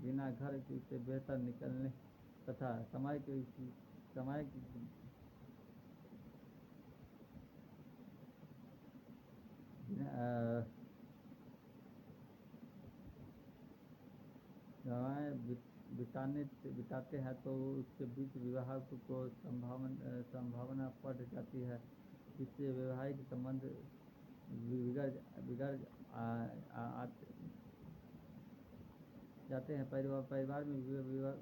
[SPEAKER 1] बिना घर से बेहतर निकलने तथा समय की बिताते हैं, तो उसके बीच विवाह को संभावना बढ़ जाती है, जिससे वैवाहिक संबंध बिगड़ जाते हैं। परिवार में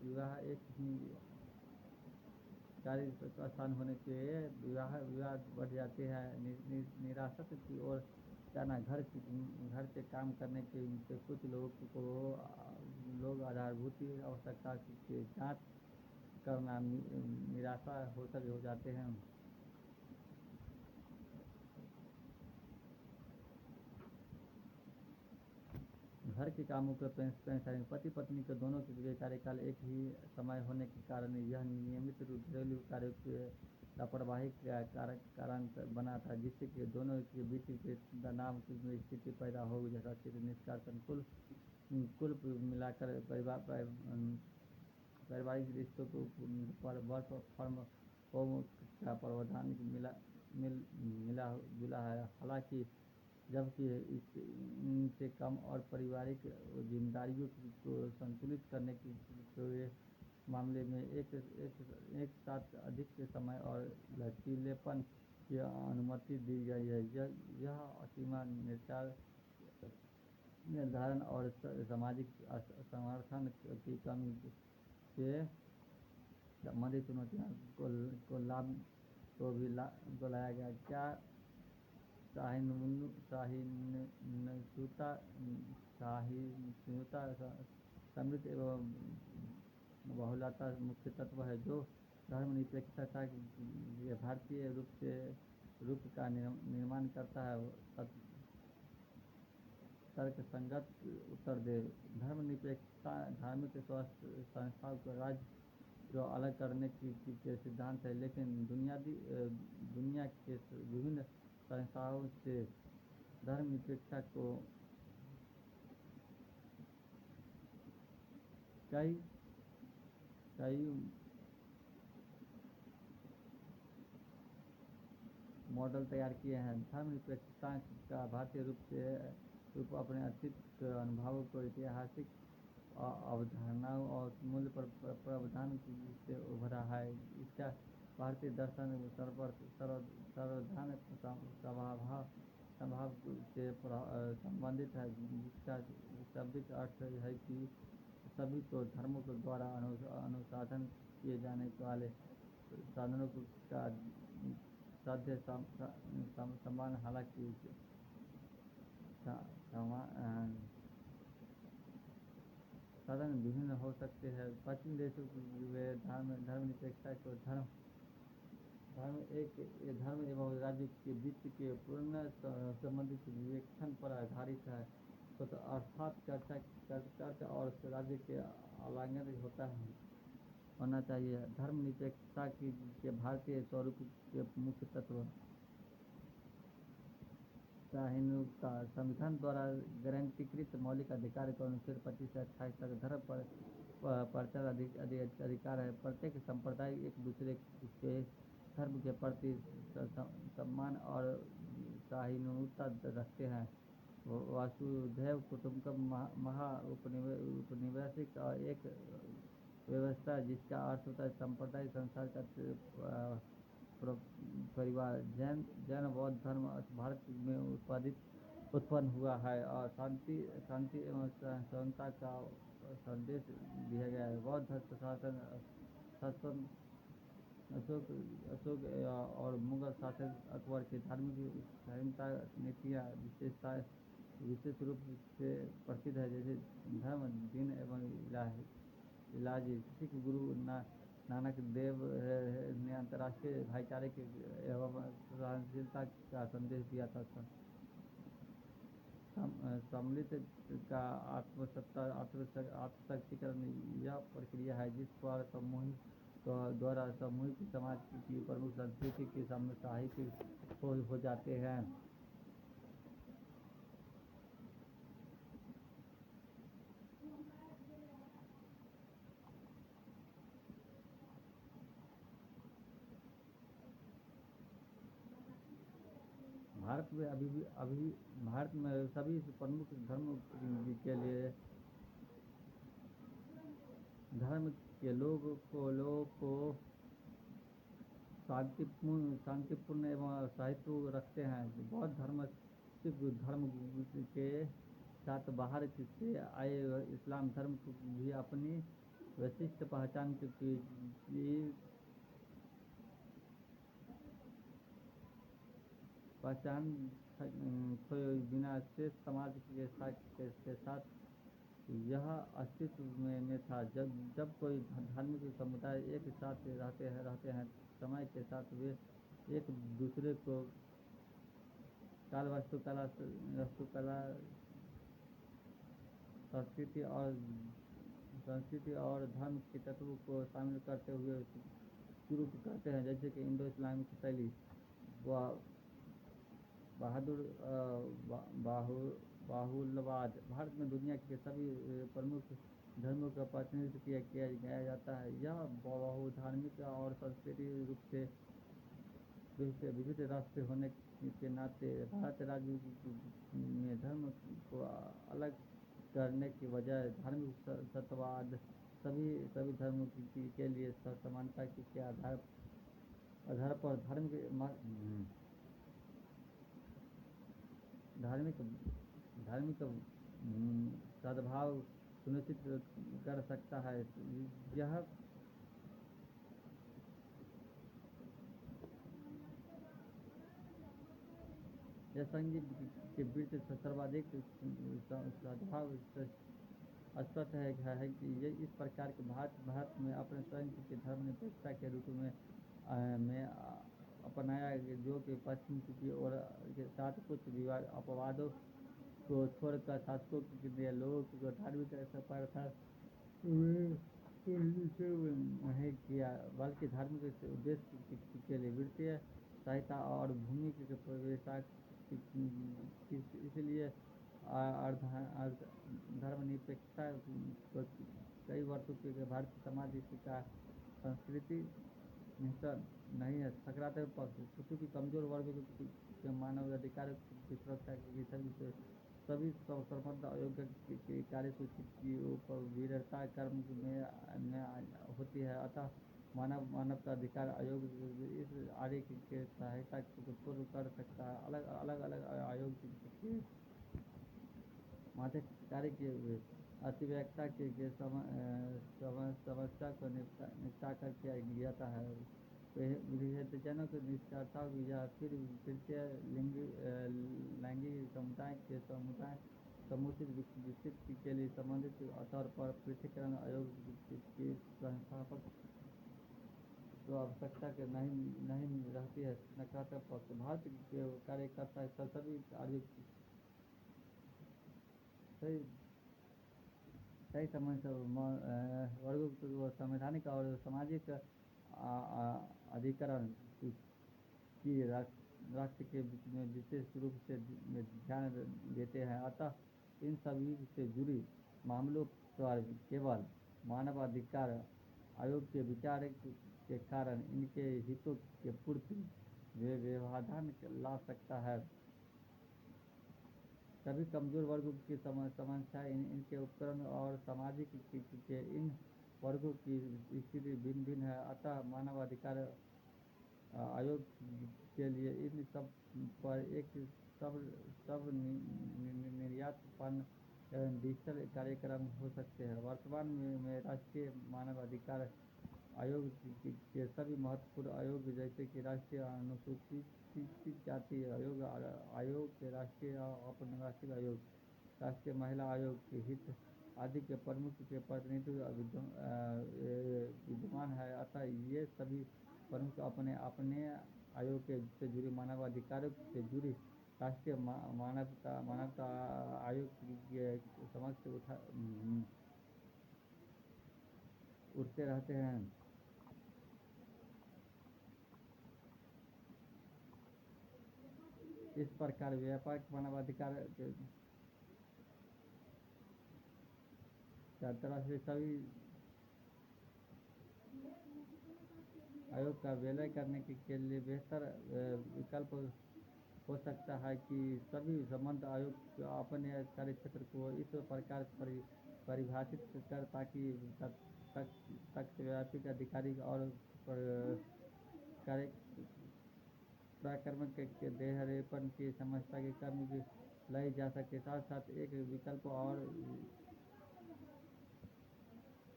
[SPEAKER 1] विवाह एक ही कार्य स्थान होने के विवाद बढ़ जाते हैं। निरासत की ओर जाना, घर से काम करने से कुछ लोग आधारभूत आवश्यकता की जांच करना निराशा हो जाते हैं। घर के कामों को पेंशन, पति पत्नी के दोनों के कार्यकाल एक ही समय होने के कारण यह नियमित घरेलू कार्यों के लापरवाही का कारण बना था, जिससे कि दोनों के बीच तनाव की स्थिति पैदा हो सकती थी। निष्कर्षण कुल मिलाकर पारिवारिक रिश्तों पर वर्क फ्रॉम होम का प्रावधान मिला जुला है। हालांकि जबकि इनसे कम और पारिवारिक जिम्मेदारियों को संतुलित करने के मामले में एक साथ अधिक समय और लचीलेपन की अनुमति दी गई है। यह सीमा निर्धारण और सामाजिक समर्थन की कमी से संबंधित चुनौतियों को लाया गया। क्या सहिष्णुता, समृद्धि एवं बहुलता मुख्य तत्व है, जो धर्मनिरपेक्षता के भारतीय रूप का निर्माण करता है। तर्कसंगत उत्तर दे। धर्मनिरपेक्षता धार्मिक संस्थाओं को राज्य को अलग करने के सिद्धांत है, लेकिन दुनिया के विभिन्न संस्थाओं से धर्मनिरपेक्षता को कई मॉडल तैयार किए हैं। धर्मनिरपेक्षता का भारतीय रूप अपने अतीत अनुभवों को ऐतिहासिक अवधारणाओं और मूल्य प्रावधान से उभरा है। इसका भारतीय दर्शन सर्वधारण स्वभाव से संबंधित है, जिसका शाब्दिक अर्थ है कि सभी को धर्मों के द्वारा अनुसाधन किए जाने वाले साधनों का साध्य समान। हालांकि साधन विभिन्न हो सकते हैं। पश्चिमी देशों वे धर्मनिरपेक्षता को धर्म एवं राज्य के बीच के पूर्ण संबंधित विवेचन पर आधारित है। तो अर्थात चर्च और राज्य के आलांगन होना चाहिए। धर्मनिरपेक्षता के भारतीय स्वरूप के मुख्य तत्व सहिष्णुता। संविधान द्वारा गारंटीकृत मौलिक अधिकार के अनुच्छेद 25 से 28 तक धर्म पर प्रचार अधिकार है। प्रत्येक संप्रदाय एक दूसरे के धर्म के प्रति सम्मान और सहिष्णुता रखते हैं। वसुधैव कुटुंबकम महा उपनिवेशिक एक व्यवस्था जिसका अर्थ होता है संप्रदाय संसार का परिवार। जैन बौद्ध धर्म भारत में उत्पन्न हुआ है और शांति एवं सहिष्णुता का संदेश दिया गया है। बौद्ध शासन अशोक और मुगल शासक अकबर के धार्मिक सहिष्णुता नीतियाँ विशेष रूप से प्रसिद्ध है, जैसे धर्म दीन एवं इलाजी। सिख गुरु नानक देव ने अंतर्राष्ट्रीय भाईचारे के एवं सहनशीलता का संदेश दिया था। सम्मिलित का आत्मशक्तिकरण यह प्रक्रिया है जिस पर द्वारा सामूहिक समाज की प्रमुख संस्कृति के सामने सहायक हो जाते हैं। भारत में सभी प्रमुख धर्म के लोगों को शांतिपूर्ण एवं सहिष्णु रखते हैं। बौद्ध धर्म सिख धर्म के साथ बाहर से आए इस्लाम धर्म को भी अपनी विशिष्ट पहचान खोए बिना शेष समाज के साथ यह अस्तित्व में था। जब कोई धार्मिक समुदाय एक साथ रहते हैं समय के साथ वे एक दूसरे को वास्तुकला संस्कृति और धर्म के तत्वों को शामिल करते हुए शुरू करते हैं, जैसे कि इंडो इस्लामिक शैली। बाहुल्यवाद। भारत में दुनिया के सभी प्रमुख धर्मों का प्रतिनिधित्व किया जाता है। यह बहुधार्मिक और सांस्कृतिक रूप से विविध राष्ट्र होने के नाते भारत राज्य में धर्म को अलग करने के बजाय धार्मिक सत्यवाद सभी धर्मों के लिए समानता के आधार पर धार्मिक सद्भाव सुनिश्चित कर सकता है। यह संघ के बीच सर्वाधिक सद्भाव स्पष्ट है कि ये इस प्रकार के भारत में अपने स्वयं के धर्मनिरपेक्षता के रूप में अपनाया, जो कि पश्चिम की ओर के साथ कुछ अपवादों को छोड़कर शासकों के लोगों को धार्मिक प्रथा नहीं किया, बल्कि धार्मिक उद्देश्य के लिए वित्तीय सहायता और भूमि के प्रवेश। इसलिए धर्मनिरपेक्षता को कई वर्षों के भारतीय समाज का संस्कृति हिस्सा नहीं है। सकारात्मक पक्ष, चूँकि कमजोर वर्ग के मानव अधिकार की सुरक्षा की सभी संबद्ध आयोग के कार्यसूचियों पर वीरता कर्म में होती है। अतः मानवता अधिकार आयोग इस आर्य के सहायता को पूर्ण कर सकता है। अलग आयोग के माध्यम कार्य किए हुए अतिव्याख्या के समस्या को निपटा कर किया जाता है। विशेषज्ञों के निष्कर्ष यह फिर तृतीय लैंगिक समुदाय समुचित विकसित के लिए संबंधित तौर पर पृथक्करण आयोग की संस्थापक तो आवश्यकता के नहीं रहती है। नकारात्मक पक्ष भारत के कार्यकर्ता सभी सही सही समय से वर्गों को संवैधानिक और सामाजिक अधिकरण की राष्ट्र के में विशेष रूप से ध्यान देते हैं। अतः इन सभी से जुड़ी मामलों पर केवल मानवाधिकार आयोग के विचार के कारण इनके हितों के पूर्ति व्यवधान ला सकता है। सभी कमजोर वर्गों की समस्याएं इनके उपकरण और सामाजिक के इन वर्गों की स्थिति भिन्न भिन्न है। अतः मानवाधिकार आयोग के लिए इन सब पर एक सब निर्यातपन एवं डिजिटल कार्यक्रम हो सकते हैं। वर्तमान में राष्ट्रीय मानवाधिकार आयोग के सभी महत्वपूर्ण आयोग जैसे कि राष्ट्रीय अनुसूचित जाति आयोग राष्ट्रीय औपनिवेशिक आयोग, राष्ट्रीय महिला आयोग के हित आदि के प्रमुख के प्रतिनिधित्व विद्यमान है। अतः ये सभी प्रमुख अपने अपने आयोग से जुड़ी मानवाधिकारों से जुड़ी राष्ट्रीय मानवता आयोग के समक्ष उठते रहते हैं। इस प्रकार व्यापक मानवाधिकार अंतर्राष्ट्रीय सभी आयोग का विलय करने के लिए बेहतर विकल्प हो सकता है कि सभी संबद्ध आयोग अपने कार्यक्षेत्र को इस प्रकार परिभाषित कर ताकि तथ्यव्यापी अधिकारी और पराक्रम के देहरेपन की समस्या के कम लाई जा सके। साथ साथ एक विकल्प और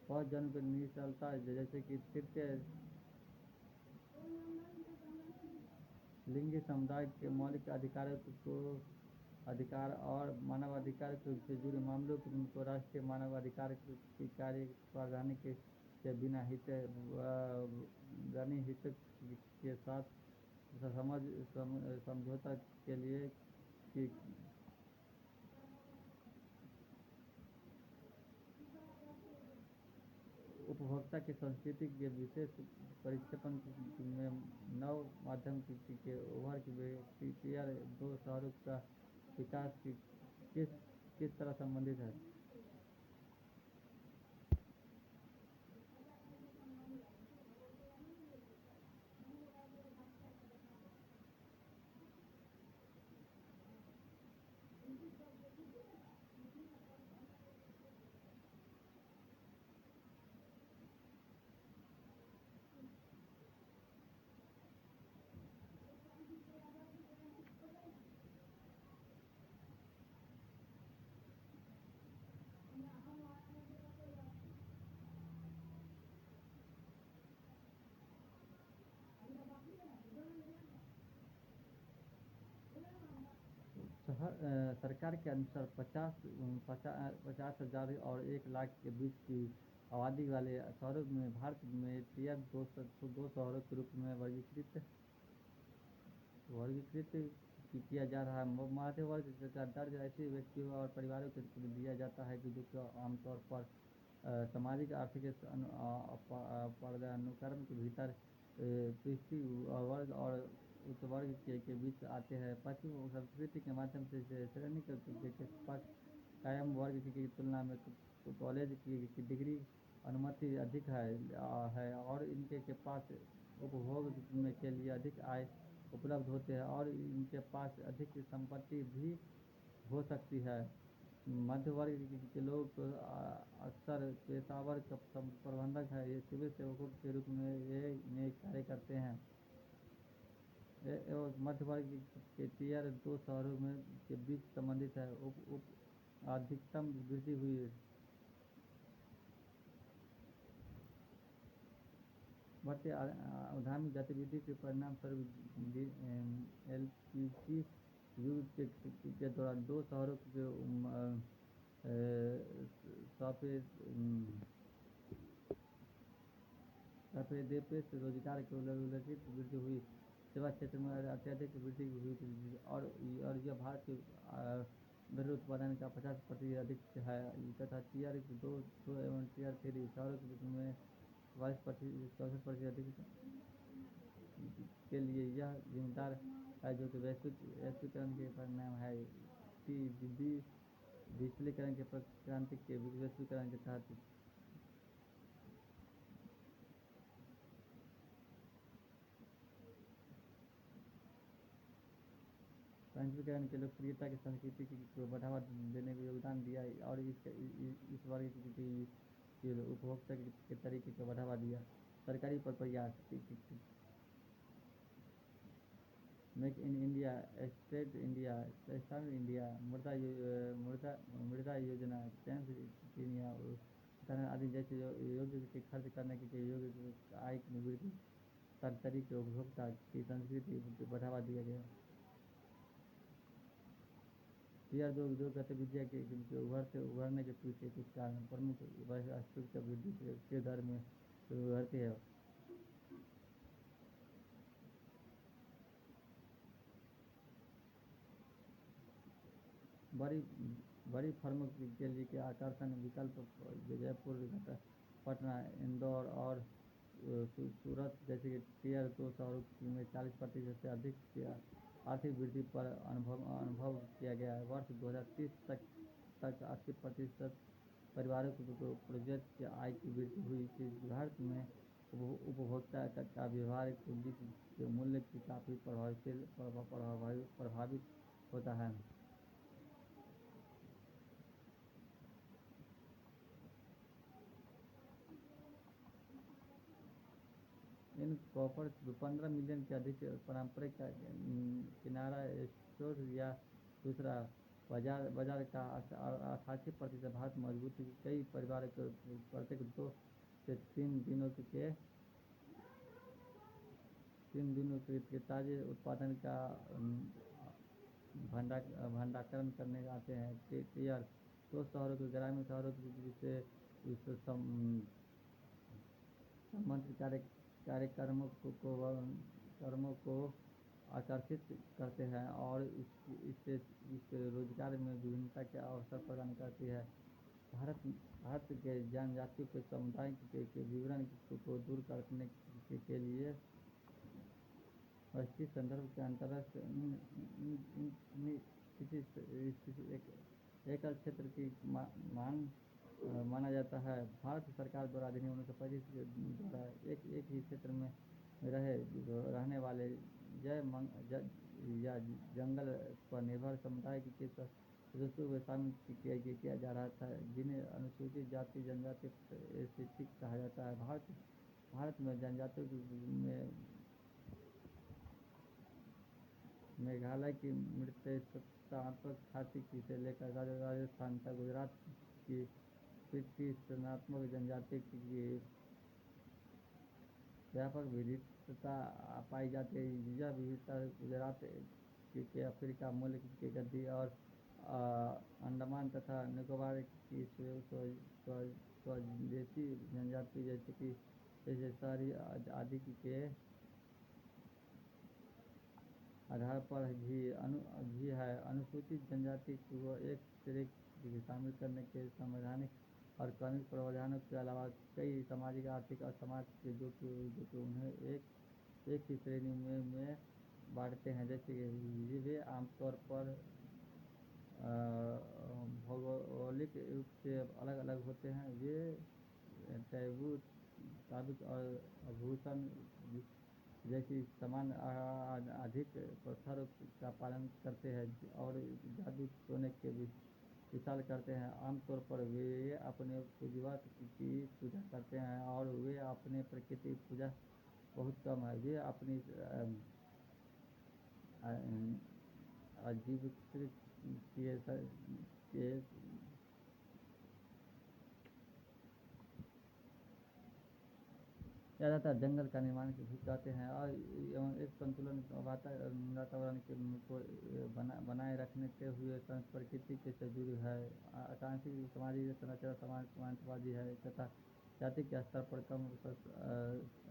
[SPEAKER 1] बहुत जन निश्चलता जैसे कि तृतीय लिंगी समुदाय के मौलिक अधिकार और मानवाधिकार से जुड़े मामलों को राष्ट्रीय मानवाधिकार की कार्य प्रावधान के बिना हित के साथ समझौता के लिए कि उपभोक्ता की संस्कृति के विशेष परिक्षेपण में नव माध्यम के उभर की टीयर 2 शहरों का विकास किस तरह संबंधित है। सरकार के अनुसार 50,000 और 1 लाख के बीच की आबादी वाले शहरों में भारत में टीयर 2 शहरों के रूप में वर्गीकृत किया जा रहा है। मध्य वर्ग का दर्ज ऐसे व्यक्तियों और परिवारों को दिया जाता है कि जो आमतौर पर सामाजिक आर्थिक पदानुक्रम के भीतर पृष्ठीय वर्ग और उच्च वर्ग के बीच आते हैं। पश्चिमी संस्कृति के माध्यम से श्रेणी के पक्ष कायम वर्ग की तुलना में कॉलेज की डिग्री अनुमति अधिक है और इनके पास उपभोग के लिए अधिक आय उपलब्ध होते हैं और इनके पास अधिक संपत्ति भी हो सकती है। मध्य वर्ग के लोग अक्सर पेशेवर प्रबंधक है, ये सिविल सेवकों के रूप में कार्य करते हैं एवं मध्य वर्ग के टीयर 2 शहरों में के बीच संबंधित है। अधिकतम वृद्धि हुई है। बढ़ते औद्योगिक गतिविधि के परिणाम स्वरूप एलपीजी युग के दौरान दो शहरों के सफेद सफेदे से रोजगार की उल्लेखित वृद्धि हुई। सेवा क्षेत्र में अत्यधिक वृद्धि हुई थी और यह भारत के घरेलू उत्पादन का 50% अधिक है तथा टीयर 2 एवं टीयर 3 शहरों के बीच में 64% अधिक के लिए यह जिम्मेदार है, जो कि वैश्वीकरण के परिणाम है। डिजिटलीकरण के क्रांति के वैश्वीकरण के तहत वैश्वीकरण की लोकप्रियता की संस्कृति को बढ़ावा देने में योगदान दिया और इस वर्ग के उपभोक्ता के तरीके को बढ़ावा दिया। सरकारी प्रयास make in India, straight India, start India, मृदा योजना, सेंस इंडिया उदाहरण आदि जैसे योग्य के खर्च करने के योग्य आय की वृद्धि तरीके उपभोक्ता की संस्कृति को बढ़ावा दिया गया। टीयर 2 गतिविधियाँ के उभरने के पीछे कुछ कारण प्रमुख वास्तविक वृद्धि के दर में उभरती है। बड़ी फर्मों के लिए के आकर्षण विकल्प जयपुर, पटना, इंदौर और सूरत जैसे टीयर 2 शहरों में 40% से अधिक की आर्थिक वृद्धि पर अनुभव किया गया है। वर्ष 2030 तक 80% परिवारों को प्रोजेक्ट आय की वृद्धि हुई थी। भारत में उपभोक्ता का व्यवहार पूंजी के मूल्य की काफ़ी प्रभावित होता है। इन कॉपर 15 मिलियन के अधिक पारंपरिक किनारा स्टोर या दूसरा बाजार का 88% भारत मजबूत है। कई परिवार को प्रत्येक 2 से 3 दिनों के ताजे उत्पादन का भंडारण करने आते हैं। टीयर 2 शहरों के ग्रामीण शहरों से संबंधित कार्यक्रमों को आकर्षित करते हैं और इससे रोजगार में विभिन्नता के अवसर प्रदान करती है। भारत के जनजातियों के समुदाय के विवरण को दूर करने के लिए वैश्विक संदर्भ के अंतर्गत एकल क्षेत्र की माना जाता है। भारत सरकार द्वारा अधिनियम 1925 द्वारा एक ही क्षेत्र में रहने वाले या जंगल पर निर्भर समुदाय के सदस्यों को शामिल किया जा रहा था, जिन्हें अनुसूचित जाति जनजाति स्थिति कहा जाता है। भारत में जनजातियों में मेघालय की मृततात्मक खासी से लेकर राजस्थान तक गुजरात की पितृसत्तात्मक जनजाति की व्यापक विविधता पाई जाती है। यह विविधता गुजरात के अफ्रीका मूल के गद्दी और अंडमान तथा निकोबार की स्वदेशी जनजाति जैसे शहरी आदि के आधार पर भी है। अनुसूचित जनजाति को एक श्रेणी में शामिल करने के संवैधानिक और कानूनी प्रावधानों के अलावा कई सामाजिक आर्थिक असमाज के जो कि उन्हें एक ही श्रेणी में बांटते हैं। जैसे कि वे आमतौर पर भौगोलिक रूप से अलग अलग होते हैं। वे टैबू ताबिक और आभूषण जैसी समान अधिक प्रथाओं का पालन करते हैं और जादू टोने के विशाल करते हैं। आमतौर पर वे अपने पूर्वज की पूजा करते हैं और वे अपने प्रकृति पूजा बहुत कम है। वे अपनी आजीविका के ज़्यादातर जंगल का निर्माण भी करते हैं और एवं एक संतुलन वातावरण के को बनाए रखते हुए प्रकृति के से जुड़ी है। आकांक्षी सामाजिक संरचना समाजवादी है तथा जाति के स्तर पर कम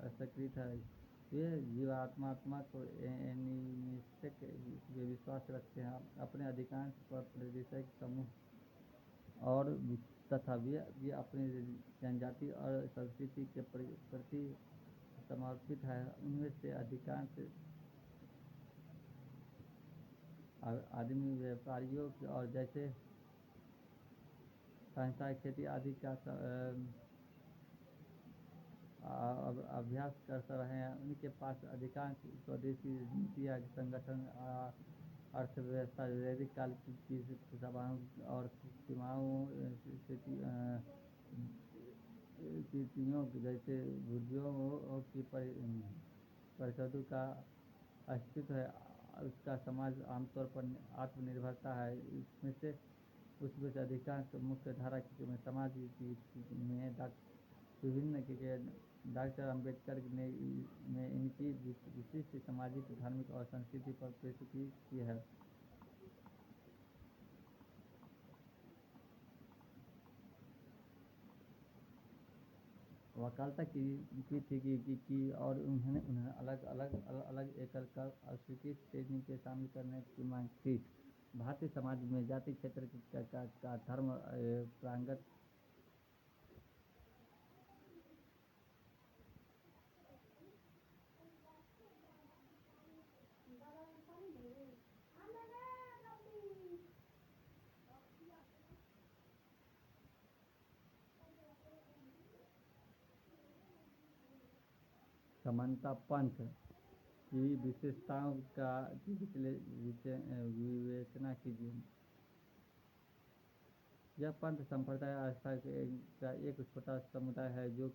[SPEAKER 1] असकृत है। ये जीवात्मात्मक एनिमिस्टिक विश्वास रखते हैं अपने अधिकांश पर परिदृश्य समूह और तथा वे अपनी जनजाति और संस्कृति के प्रति समर्पित है। उनमें से अधिकांश आदमी व्यापारियों और जैसे व्यवसाय खेती आदि का अभ्यास कर रहे हैं। उनके पास अधिकांश स्वदेशी नीतियाँ संगठन अर्थव्यवस्था वैदिक काल की सभाओं और सीमाओं स्थितियों जैसे बुर्जुओं की परिषदों का अस्तित्व है। उसका समाज आमतौर पर आत्मनिर्भरता है। उसमें से अधिकांश मुख्य धारा में समाज में विभिन्न के डॉक्टर अम्बेडकर ने इनकी विशिष्ट सामाजिक धार्मिक और संस्कृति पर प्रस्तुति की है। वकालत की थी कि और उन्हें अलग एकल कर अस्वीकृत श्रेणी के शामिल करने की मांग थी। भारतीय समाज में जाति क्षेत्र का धर्म प्रांगत समानता पंथ की विशेषताओं की विवेचना कीजिए। यह पंथ संप्रदाय आस्था का एक छोटा समुदाय है जो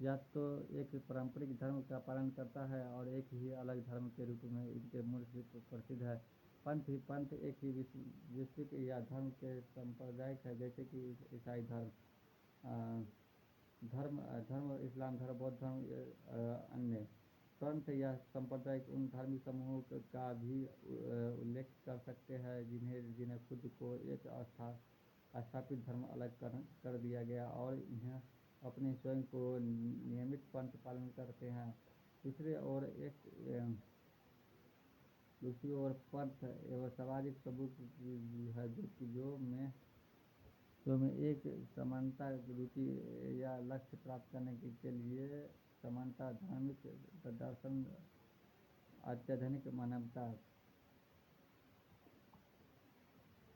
[SPEAKER 1] या तो एक पारंपरिक धर्म का पालन करता है और एक ही अलग धर्म के रूप में इनके मूल से प्रसिद्ध है। पंथ एक ही वैश्विक या धर्म के सांप्रदायिक है, जैसे कि ईसाई धर्म इस्लाम धर्म बौद्ध धर्म अन्य। पंथ या संप्रदाय उन धार्मिक समूहों का भी उल्लेख कर सकते हैं जिन्हें खुद को एक स्थापित धर्म अलग कर दिया गया और इन्हें अपने स्वयं को नियमित पंथ पालन करते हैं। दूसरी ओर पंथ एवं सामाजिक सबूत है जो में एक समानता रुचि या लक्ष्य प्राप्त करने के लिए समानता धार्मिक दर्शन अत्यधिक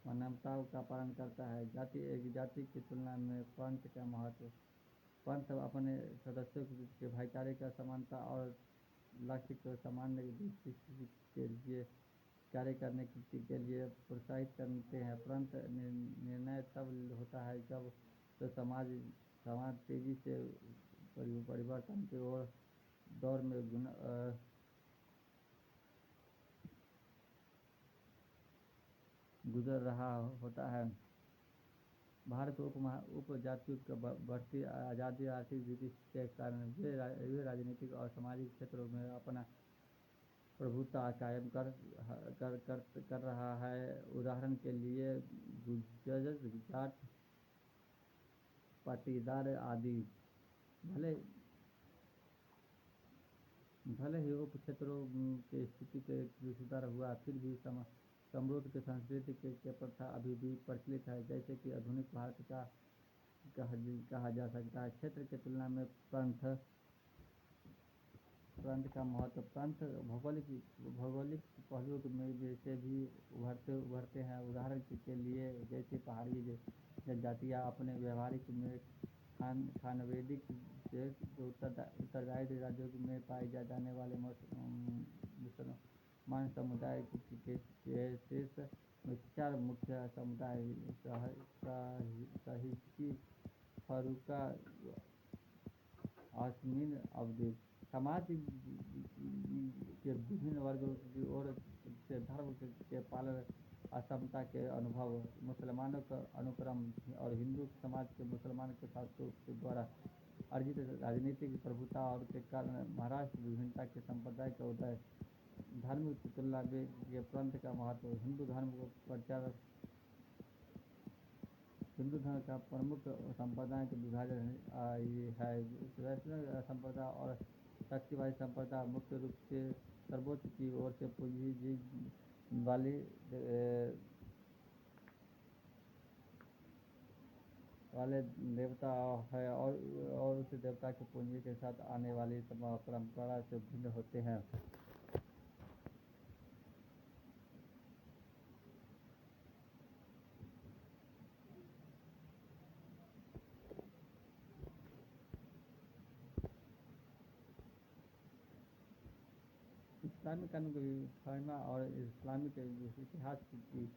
[SPEAKER 1] मानवताओं का पालन करता है। जाति की तुलना में पंथ का महत्व। पंथ अपने सदस्यों के भाईचारे का समानता और लक्ष्य को सामान्य दृष्टि के लिए कार्य करने के लिए प्रोत्साहित करते हैं। पंथ निर्णय तब होता है जब तो समाज तेजी से परिवर्तन के दौर में गुजर रहा होता है। भारत उपजातियों की बढ़ती आज़ादी आर्थिक वृद्धि के कारण वे राजनीतिक और सामाजिक क्षेत्रों में अपना प्रभुत्व कायम कर रहा है। उदाहरण के लिए गुर्जर जाट पाटीदार आदि भले ही उप क्षेत्रों की स्थिति के सुधार हुआ, फिर भी समृद्ध की संस्कृति के प्रथा अभी भी प्रचलित है, जैसे कि आधुनिक भारत का कहा जा सकता है। क्षेत्र की तुलना में पंथ का महत्व। पंथ भौगोलिक पहलुओं में से भी उभरते हैं। उदाहरण के लिए जैसे पहाड़ी जनजातियाँ अपने व्यवहारिक में खानवेदिक से उत्तरदायी राज्यों में पाए जाने वाले मुसलमान समुदाय के शीर्ष में 4 मुख्य समुदाय सहिष्की, फर्रुखा, आसमीन, अवधूत। समाज के विभिन्न वर्गों की ओर से धर्म के पालन असमता के अनुभव, मुसलमानों का अनुक्रम और हिंदू समाज के मुसलमान के शासकों के द्वारा अर्जित राजनीतिक प्रभुता और के कारण महाराष्ट्र विभिन्नता के संप्रदाय का उदय, धर्म की तुलना में के प्रांत का महत्व, हिंदू धर्म को प्रचार, हिंदू धर्म का प्रमुख संप्रदाय के विभाजन ये है। वैष्णव संप्रदाय और शक्तिवादी संप्रदाय मुख्य रूप से सर्वोच्च की ओर से पूंजी वाली वाले देवता है और उस देवता की पूंजी के साथ आने वाली परंपरा से भिन्न होते हैं। इस्लामिक कानून की विभावना और इस्लामिक इतिहास की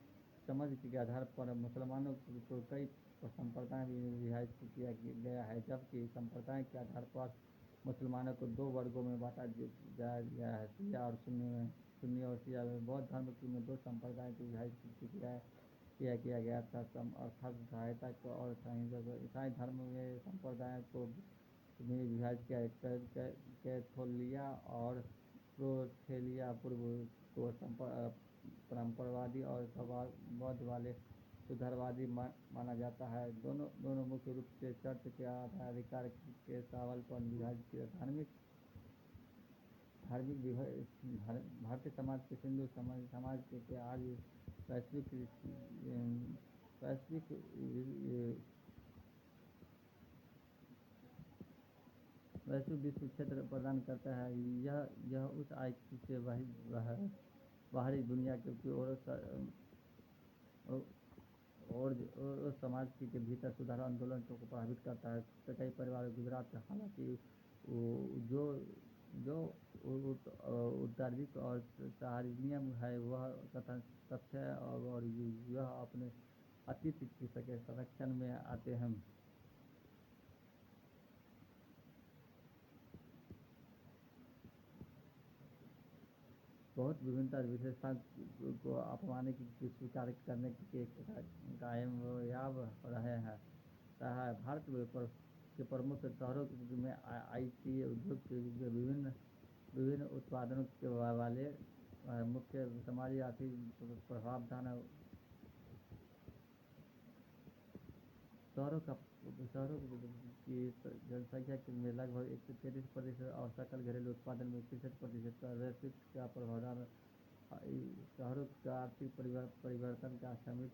[SPEAKER 1] समझ के आधार पर मुसलमानों को कई संप्रदाय में विभाजित किया गया है, जबकि संप्रदाय के आधार पर मुसलमानों को दो वर्गों में बांटा जाया गया है, शिया और सुन्नी और शिया में। बौद्ध धर्म में दो संप्रदाय को विभाजित किया गया था, अर्थात सहायता को और ईसाई धर्म में संप्रदाय को में विभाजित किया, कैथोलिया और प्रोथेलिया पूर्व को परंपरावादी और बौद्ध वाले सुधारवादी माना जाता है। दोनों मुख्य रूप से चर्च के अधिकार के सवाल पर विभाजित भारतीय समाज के हिंदू समाज के आज वैश्विक विश्व क्षेत्र प्रदान करता है। यह उस आईक्यू से बाहरी दुनिया की और समाज के भीतर सुधार आंदोलन को प्रभावित करता है। कई परिवार गुजरात हालांकि जो उत्तराधिक और सहारनियम है वह तथ्य है और यह अपने अतीत के संरक्षण में आते हैं। बहुत विभिन्नता विशेषता को अपनाने की स्वीकार करने के कामयाब रहे हैं। भारत के प्रमुख शहरों में आईटी उद्योग के विभिन्न उत्पादनों के वाले मुख्य समाजी आर्थिक प्रावधान शहरों की जनसंख्या में लगभग 133% और सकल घरेलू उत्पादन में 63% का वैश्विक का प्रावधान शहरों का आर्थिक परिवर्तन का शामिल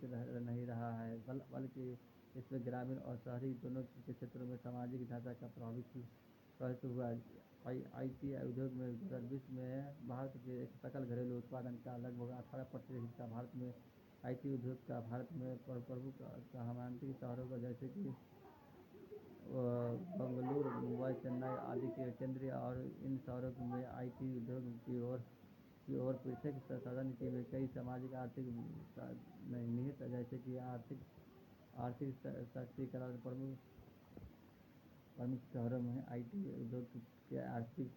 [SPEAKER 1] नहीं रहा है, बल्कि इसमें ग्रामीण और शहरी दोनों के क्षेत्रों में सामाजिक ढांचा का प्रभावित हुआ। आईटी उद्योग में 2020 में भारत के सकल घरेलू उत्पादन का लगभग 18% हिस्सा भारत में आईटी उद्योग का भारत में प्रमुख सहमांतिक शहरों का जैसे कि बेंगलुरु, मुंबई, चेन्नई आदि के केंद्रीय और इन शहरों में आईटी उद्योग की ओर पृथक संसाधन में कई सामाजिक आर्थिक निहित जैसे कि आर्थिक शक्तिकरण प्रमुख शहरों में आईटी उद्योग के आर्थिक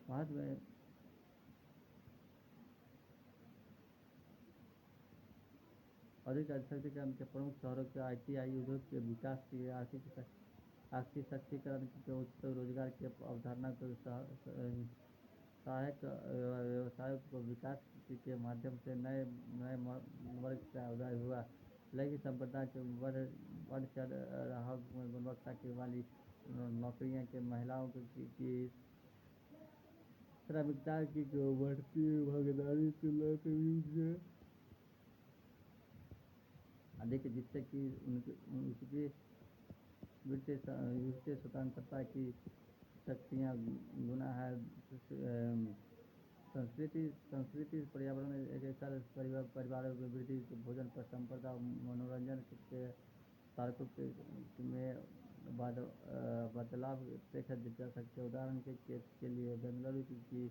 [SPEAKER 1] भारत में अधिक शक्तिकरण के प्रमुख शहरों के आईटीआई उद्योग के विकास की आर्थिक शक्तिकरण के उच्च रोजगार की अवधारणा को सहायक व्यवसायों को विकास के माध्यम से नए वर्ग का उदय हुआ। लेकिन संप्रदाय के बढ़ चढ़ रहा गुणवत्ता की वाली नौकरियां के महिलाओं की श्रमिकता की बढ़ती भागीदारी तुलना से अधिक, जिससे कि उसकी वित्तीय स्वतंत्रता की शक्तियाँ गुना है। संस्कृति पर्यावरण परिवारों में वृद्धि भोजन पर संपदा मनोरंजन के कारकों में बदलाव देखा जा सकते। उदाहरण के लिए बेंगलुरु की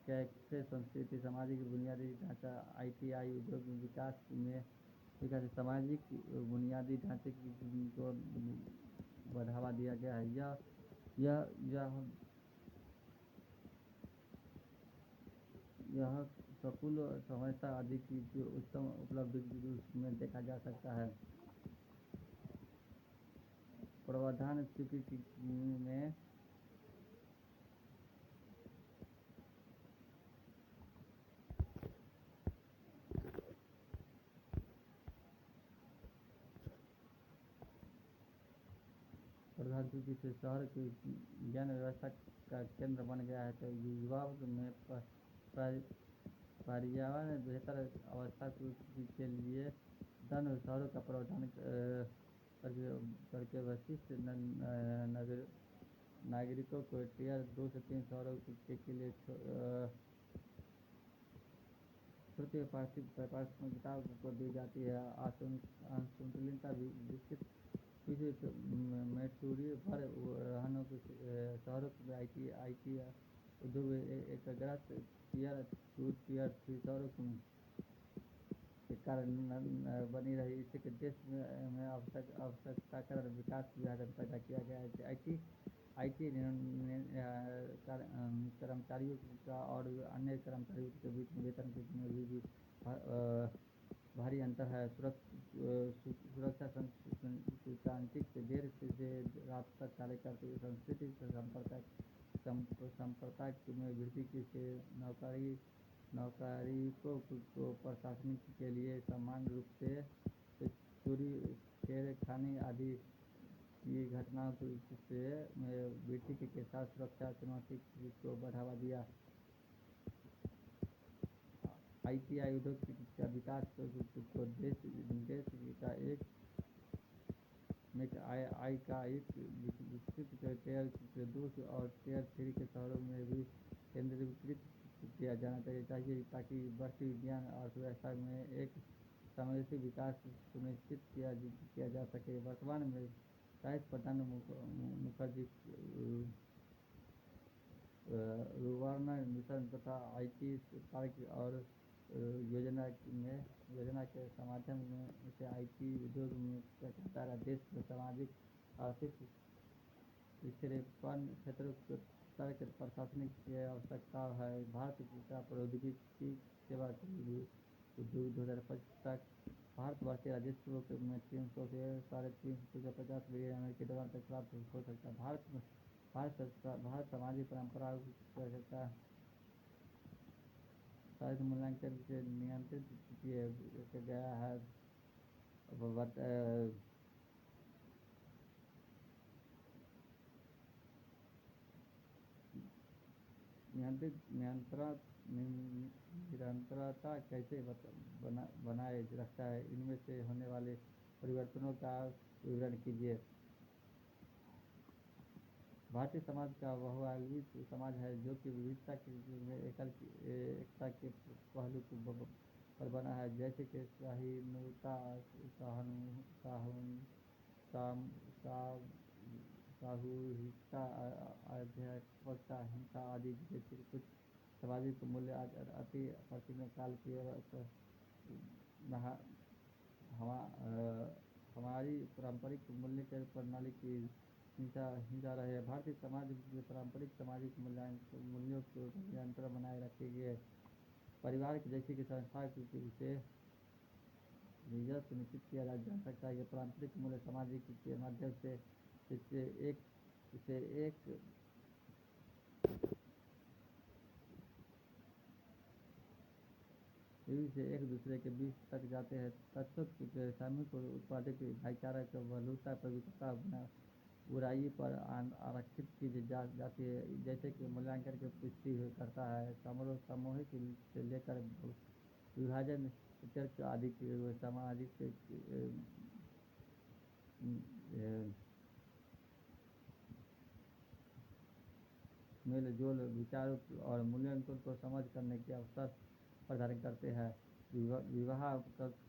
[SPEAKER 1] कैफे संस्कृति सामाजिक बुनियादी ढांचा आईटीआई उद्योग विकास में ठीक है, सामाजिक बुनियादी ढांचे को बढ़ावा दिया गया है। यह यह स्कूल सहायता आदि की जो उत्तम उपलब्धि में देखा जा सकता है। प्रावधान स्वीकृति में प्रधानमंत्री से शहर की ज्ञान व्यवस्था का केंद्र बन गया है। तो युवाओं में पर्यावरण बेहतर अवस्था के लिए शहरों का प्रावधान करके वशिष्ठ नागरिकों को टियर 2 से 3 शहरों के लिए छोटे प्राथमिकता को दी जाती है। असंतुलित विकसित मैसूरी पर वाहनों के शहरों में IT उद्योग एकग्रस्त टियर 2 टियर 3 शहरों के कारण बनी रही। इसके देश में आवश्यकता विकास विभाजन पैदा किया गया है। IT कर्मचारियों का और अन्य कर्मचारियों के बीच वेतन में भी भारी अंतर है। सुरक्षा सूचकांक देर से रात तक कार्य करते हुए सांस्कृतिक संप्रदाय में वृद्धि से नौकरियों को प्रशासनिक के लिए समान रूप से चोरी छेड़खानी आदि की घटनाओं से वृद्धि के साथ सुरक्षा चुनौती को बढ़ावा दिया। ITI उद्योग का विकास को देश का आय का एक विकसित टियर 2 और टियर 3 के शहरों में भी केंद्रीकृत किया जाना चाहिए ताकि बढ़ती विज्ञान अर्थव्यवस्था में एक समावेशी विकास सुनिश्चित किया जा सके। वर्तमान में शायद प्रधान मुखर्जी रुर्बन मिशन तथा IT पार्क और योजना के माध्यम से IT उद्योग में कहता देश में सामाजिक आर्थिक स्थिरीकरण क्षेत्रों तक प्रशासनिक की आवश्यकता है। भारत का प्रौद्योगिकी सेवा उद्योग 2025 तक भारतवर्षीय राजस्व में 300 से 350 बिलियन अमेरिकी डॉलर तक प्राप्त हो सकता है। भारत सामाजिक परंपरा का मूल्यांकन से नियंत्रित किया गया है। निरंतरता कैसे बनाए रखता है, इनमें से होने वाले परिवर्तनों का विवरण कीजिए। भारतीय समाज का बहुआयामी समाज है जो कि विविधता में एकता के पहलू पर बना है, जैसे कि सहिष्णुता, सामूहिकता, अध्यात्मकता, हिंसा आदि जैसे कुछ सामाजिक मूल्य अति प्राचीन काल की हमारी पारंपरिक मूल्य के प्रणाली की हिंसा रहे। भारतीय समाज में पारंपरिक सामाजिक मूल्यों को निरंतर बनाए रखे गए। परिवार जैसी की संस्था से यह सुनिश्चित किया जा सकता है कि पारंपरिक मूल्य सामाजिक के माध्यम से एक दूसरे के बीच तक जाते हैं। तत्वों के सामूहिक उत्पादक भाईचारा का बलूता पवित्रता बुराई पर आरक्षित की जाती है, जैसे कि मूल्यांकन की पुष्टि करता है। सामूहिक से लेकर विभाजन तर्क आदि के सामाजिक मेल जोल विचारों और मूल्यांकन को समझ करने के अवसर प्रदान करते हैं। विवाह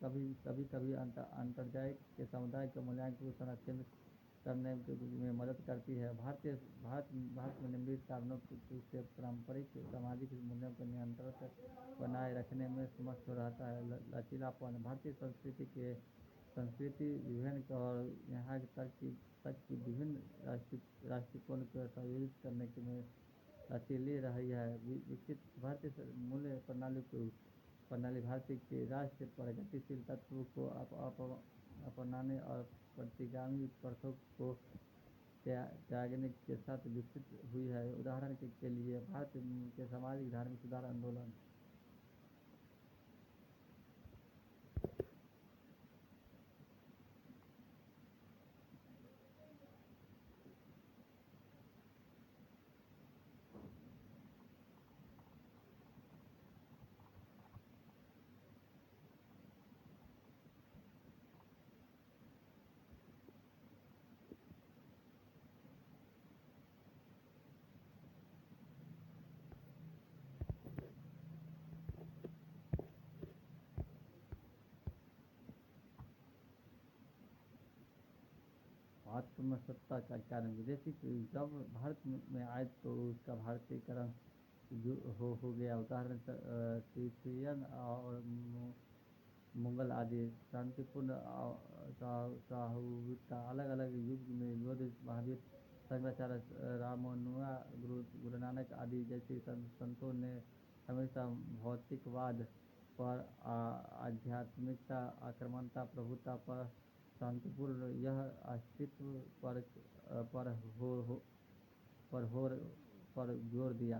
[SPEAKER 1] कभी अंतर्जातीय के समुदाय के मूल्यांकन को संरक्षण करने में मदद करती है। भारत में निम्नलिखित कारणों से पारंपरिक सामाजिक मूल्यों को नियंत्रित बनाए रखने में समर्थ रहता है। लचीलापन। भारतीय संस्कृति विभिन्न और यहाँ तक कि विभिन्न दृष्टिकोण को संयोजित करने में लचीली रही है। विकसित भारतीय मूल्य प्रणाली भारतीय के राष्ट्र प्रगतिशील तत्वों को अपनाने और प्रतिगामी प्रथाओं को त्यागने के साथ विकसित हुई है। उदाहरण के लिए भारत के सामाजिक धार्मिक सुधार आंदोलन। आत्मसत्ता का कारण। विदेशी जब भारत में आए तो उसका भारतीयकरण हो गया। उदाहरण तीर्थयन और मुगल आदि शांतिपूर्ण साहूता अलग अलग युग में बुद्ध, महावीर, शंकराचार्य, रामानुजा, गुरु नानक आदि जैसे संतों ने हमेशा भौतिकवाद पर, आध्यात्मिकता, आक्रामकता, प्रभुता पर, शांतिपूर्ण यह अस्तित्व पर जोर दिया।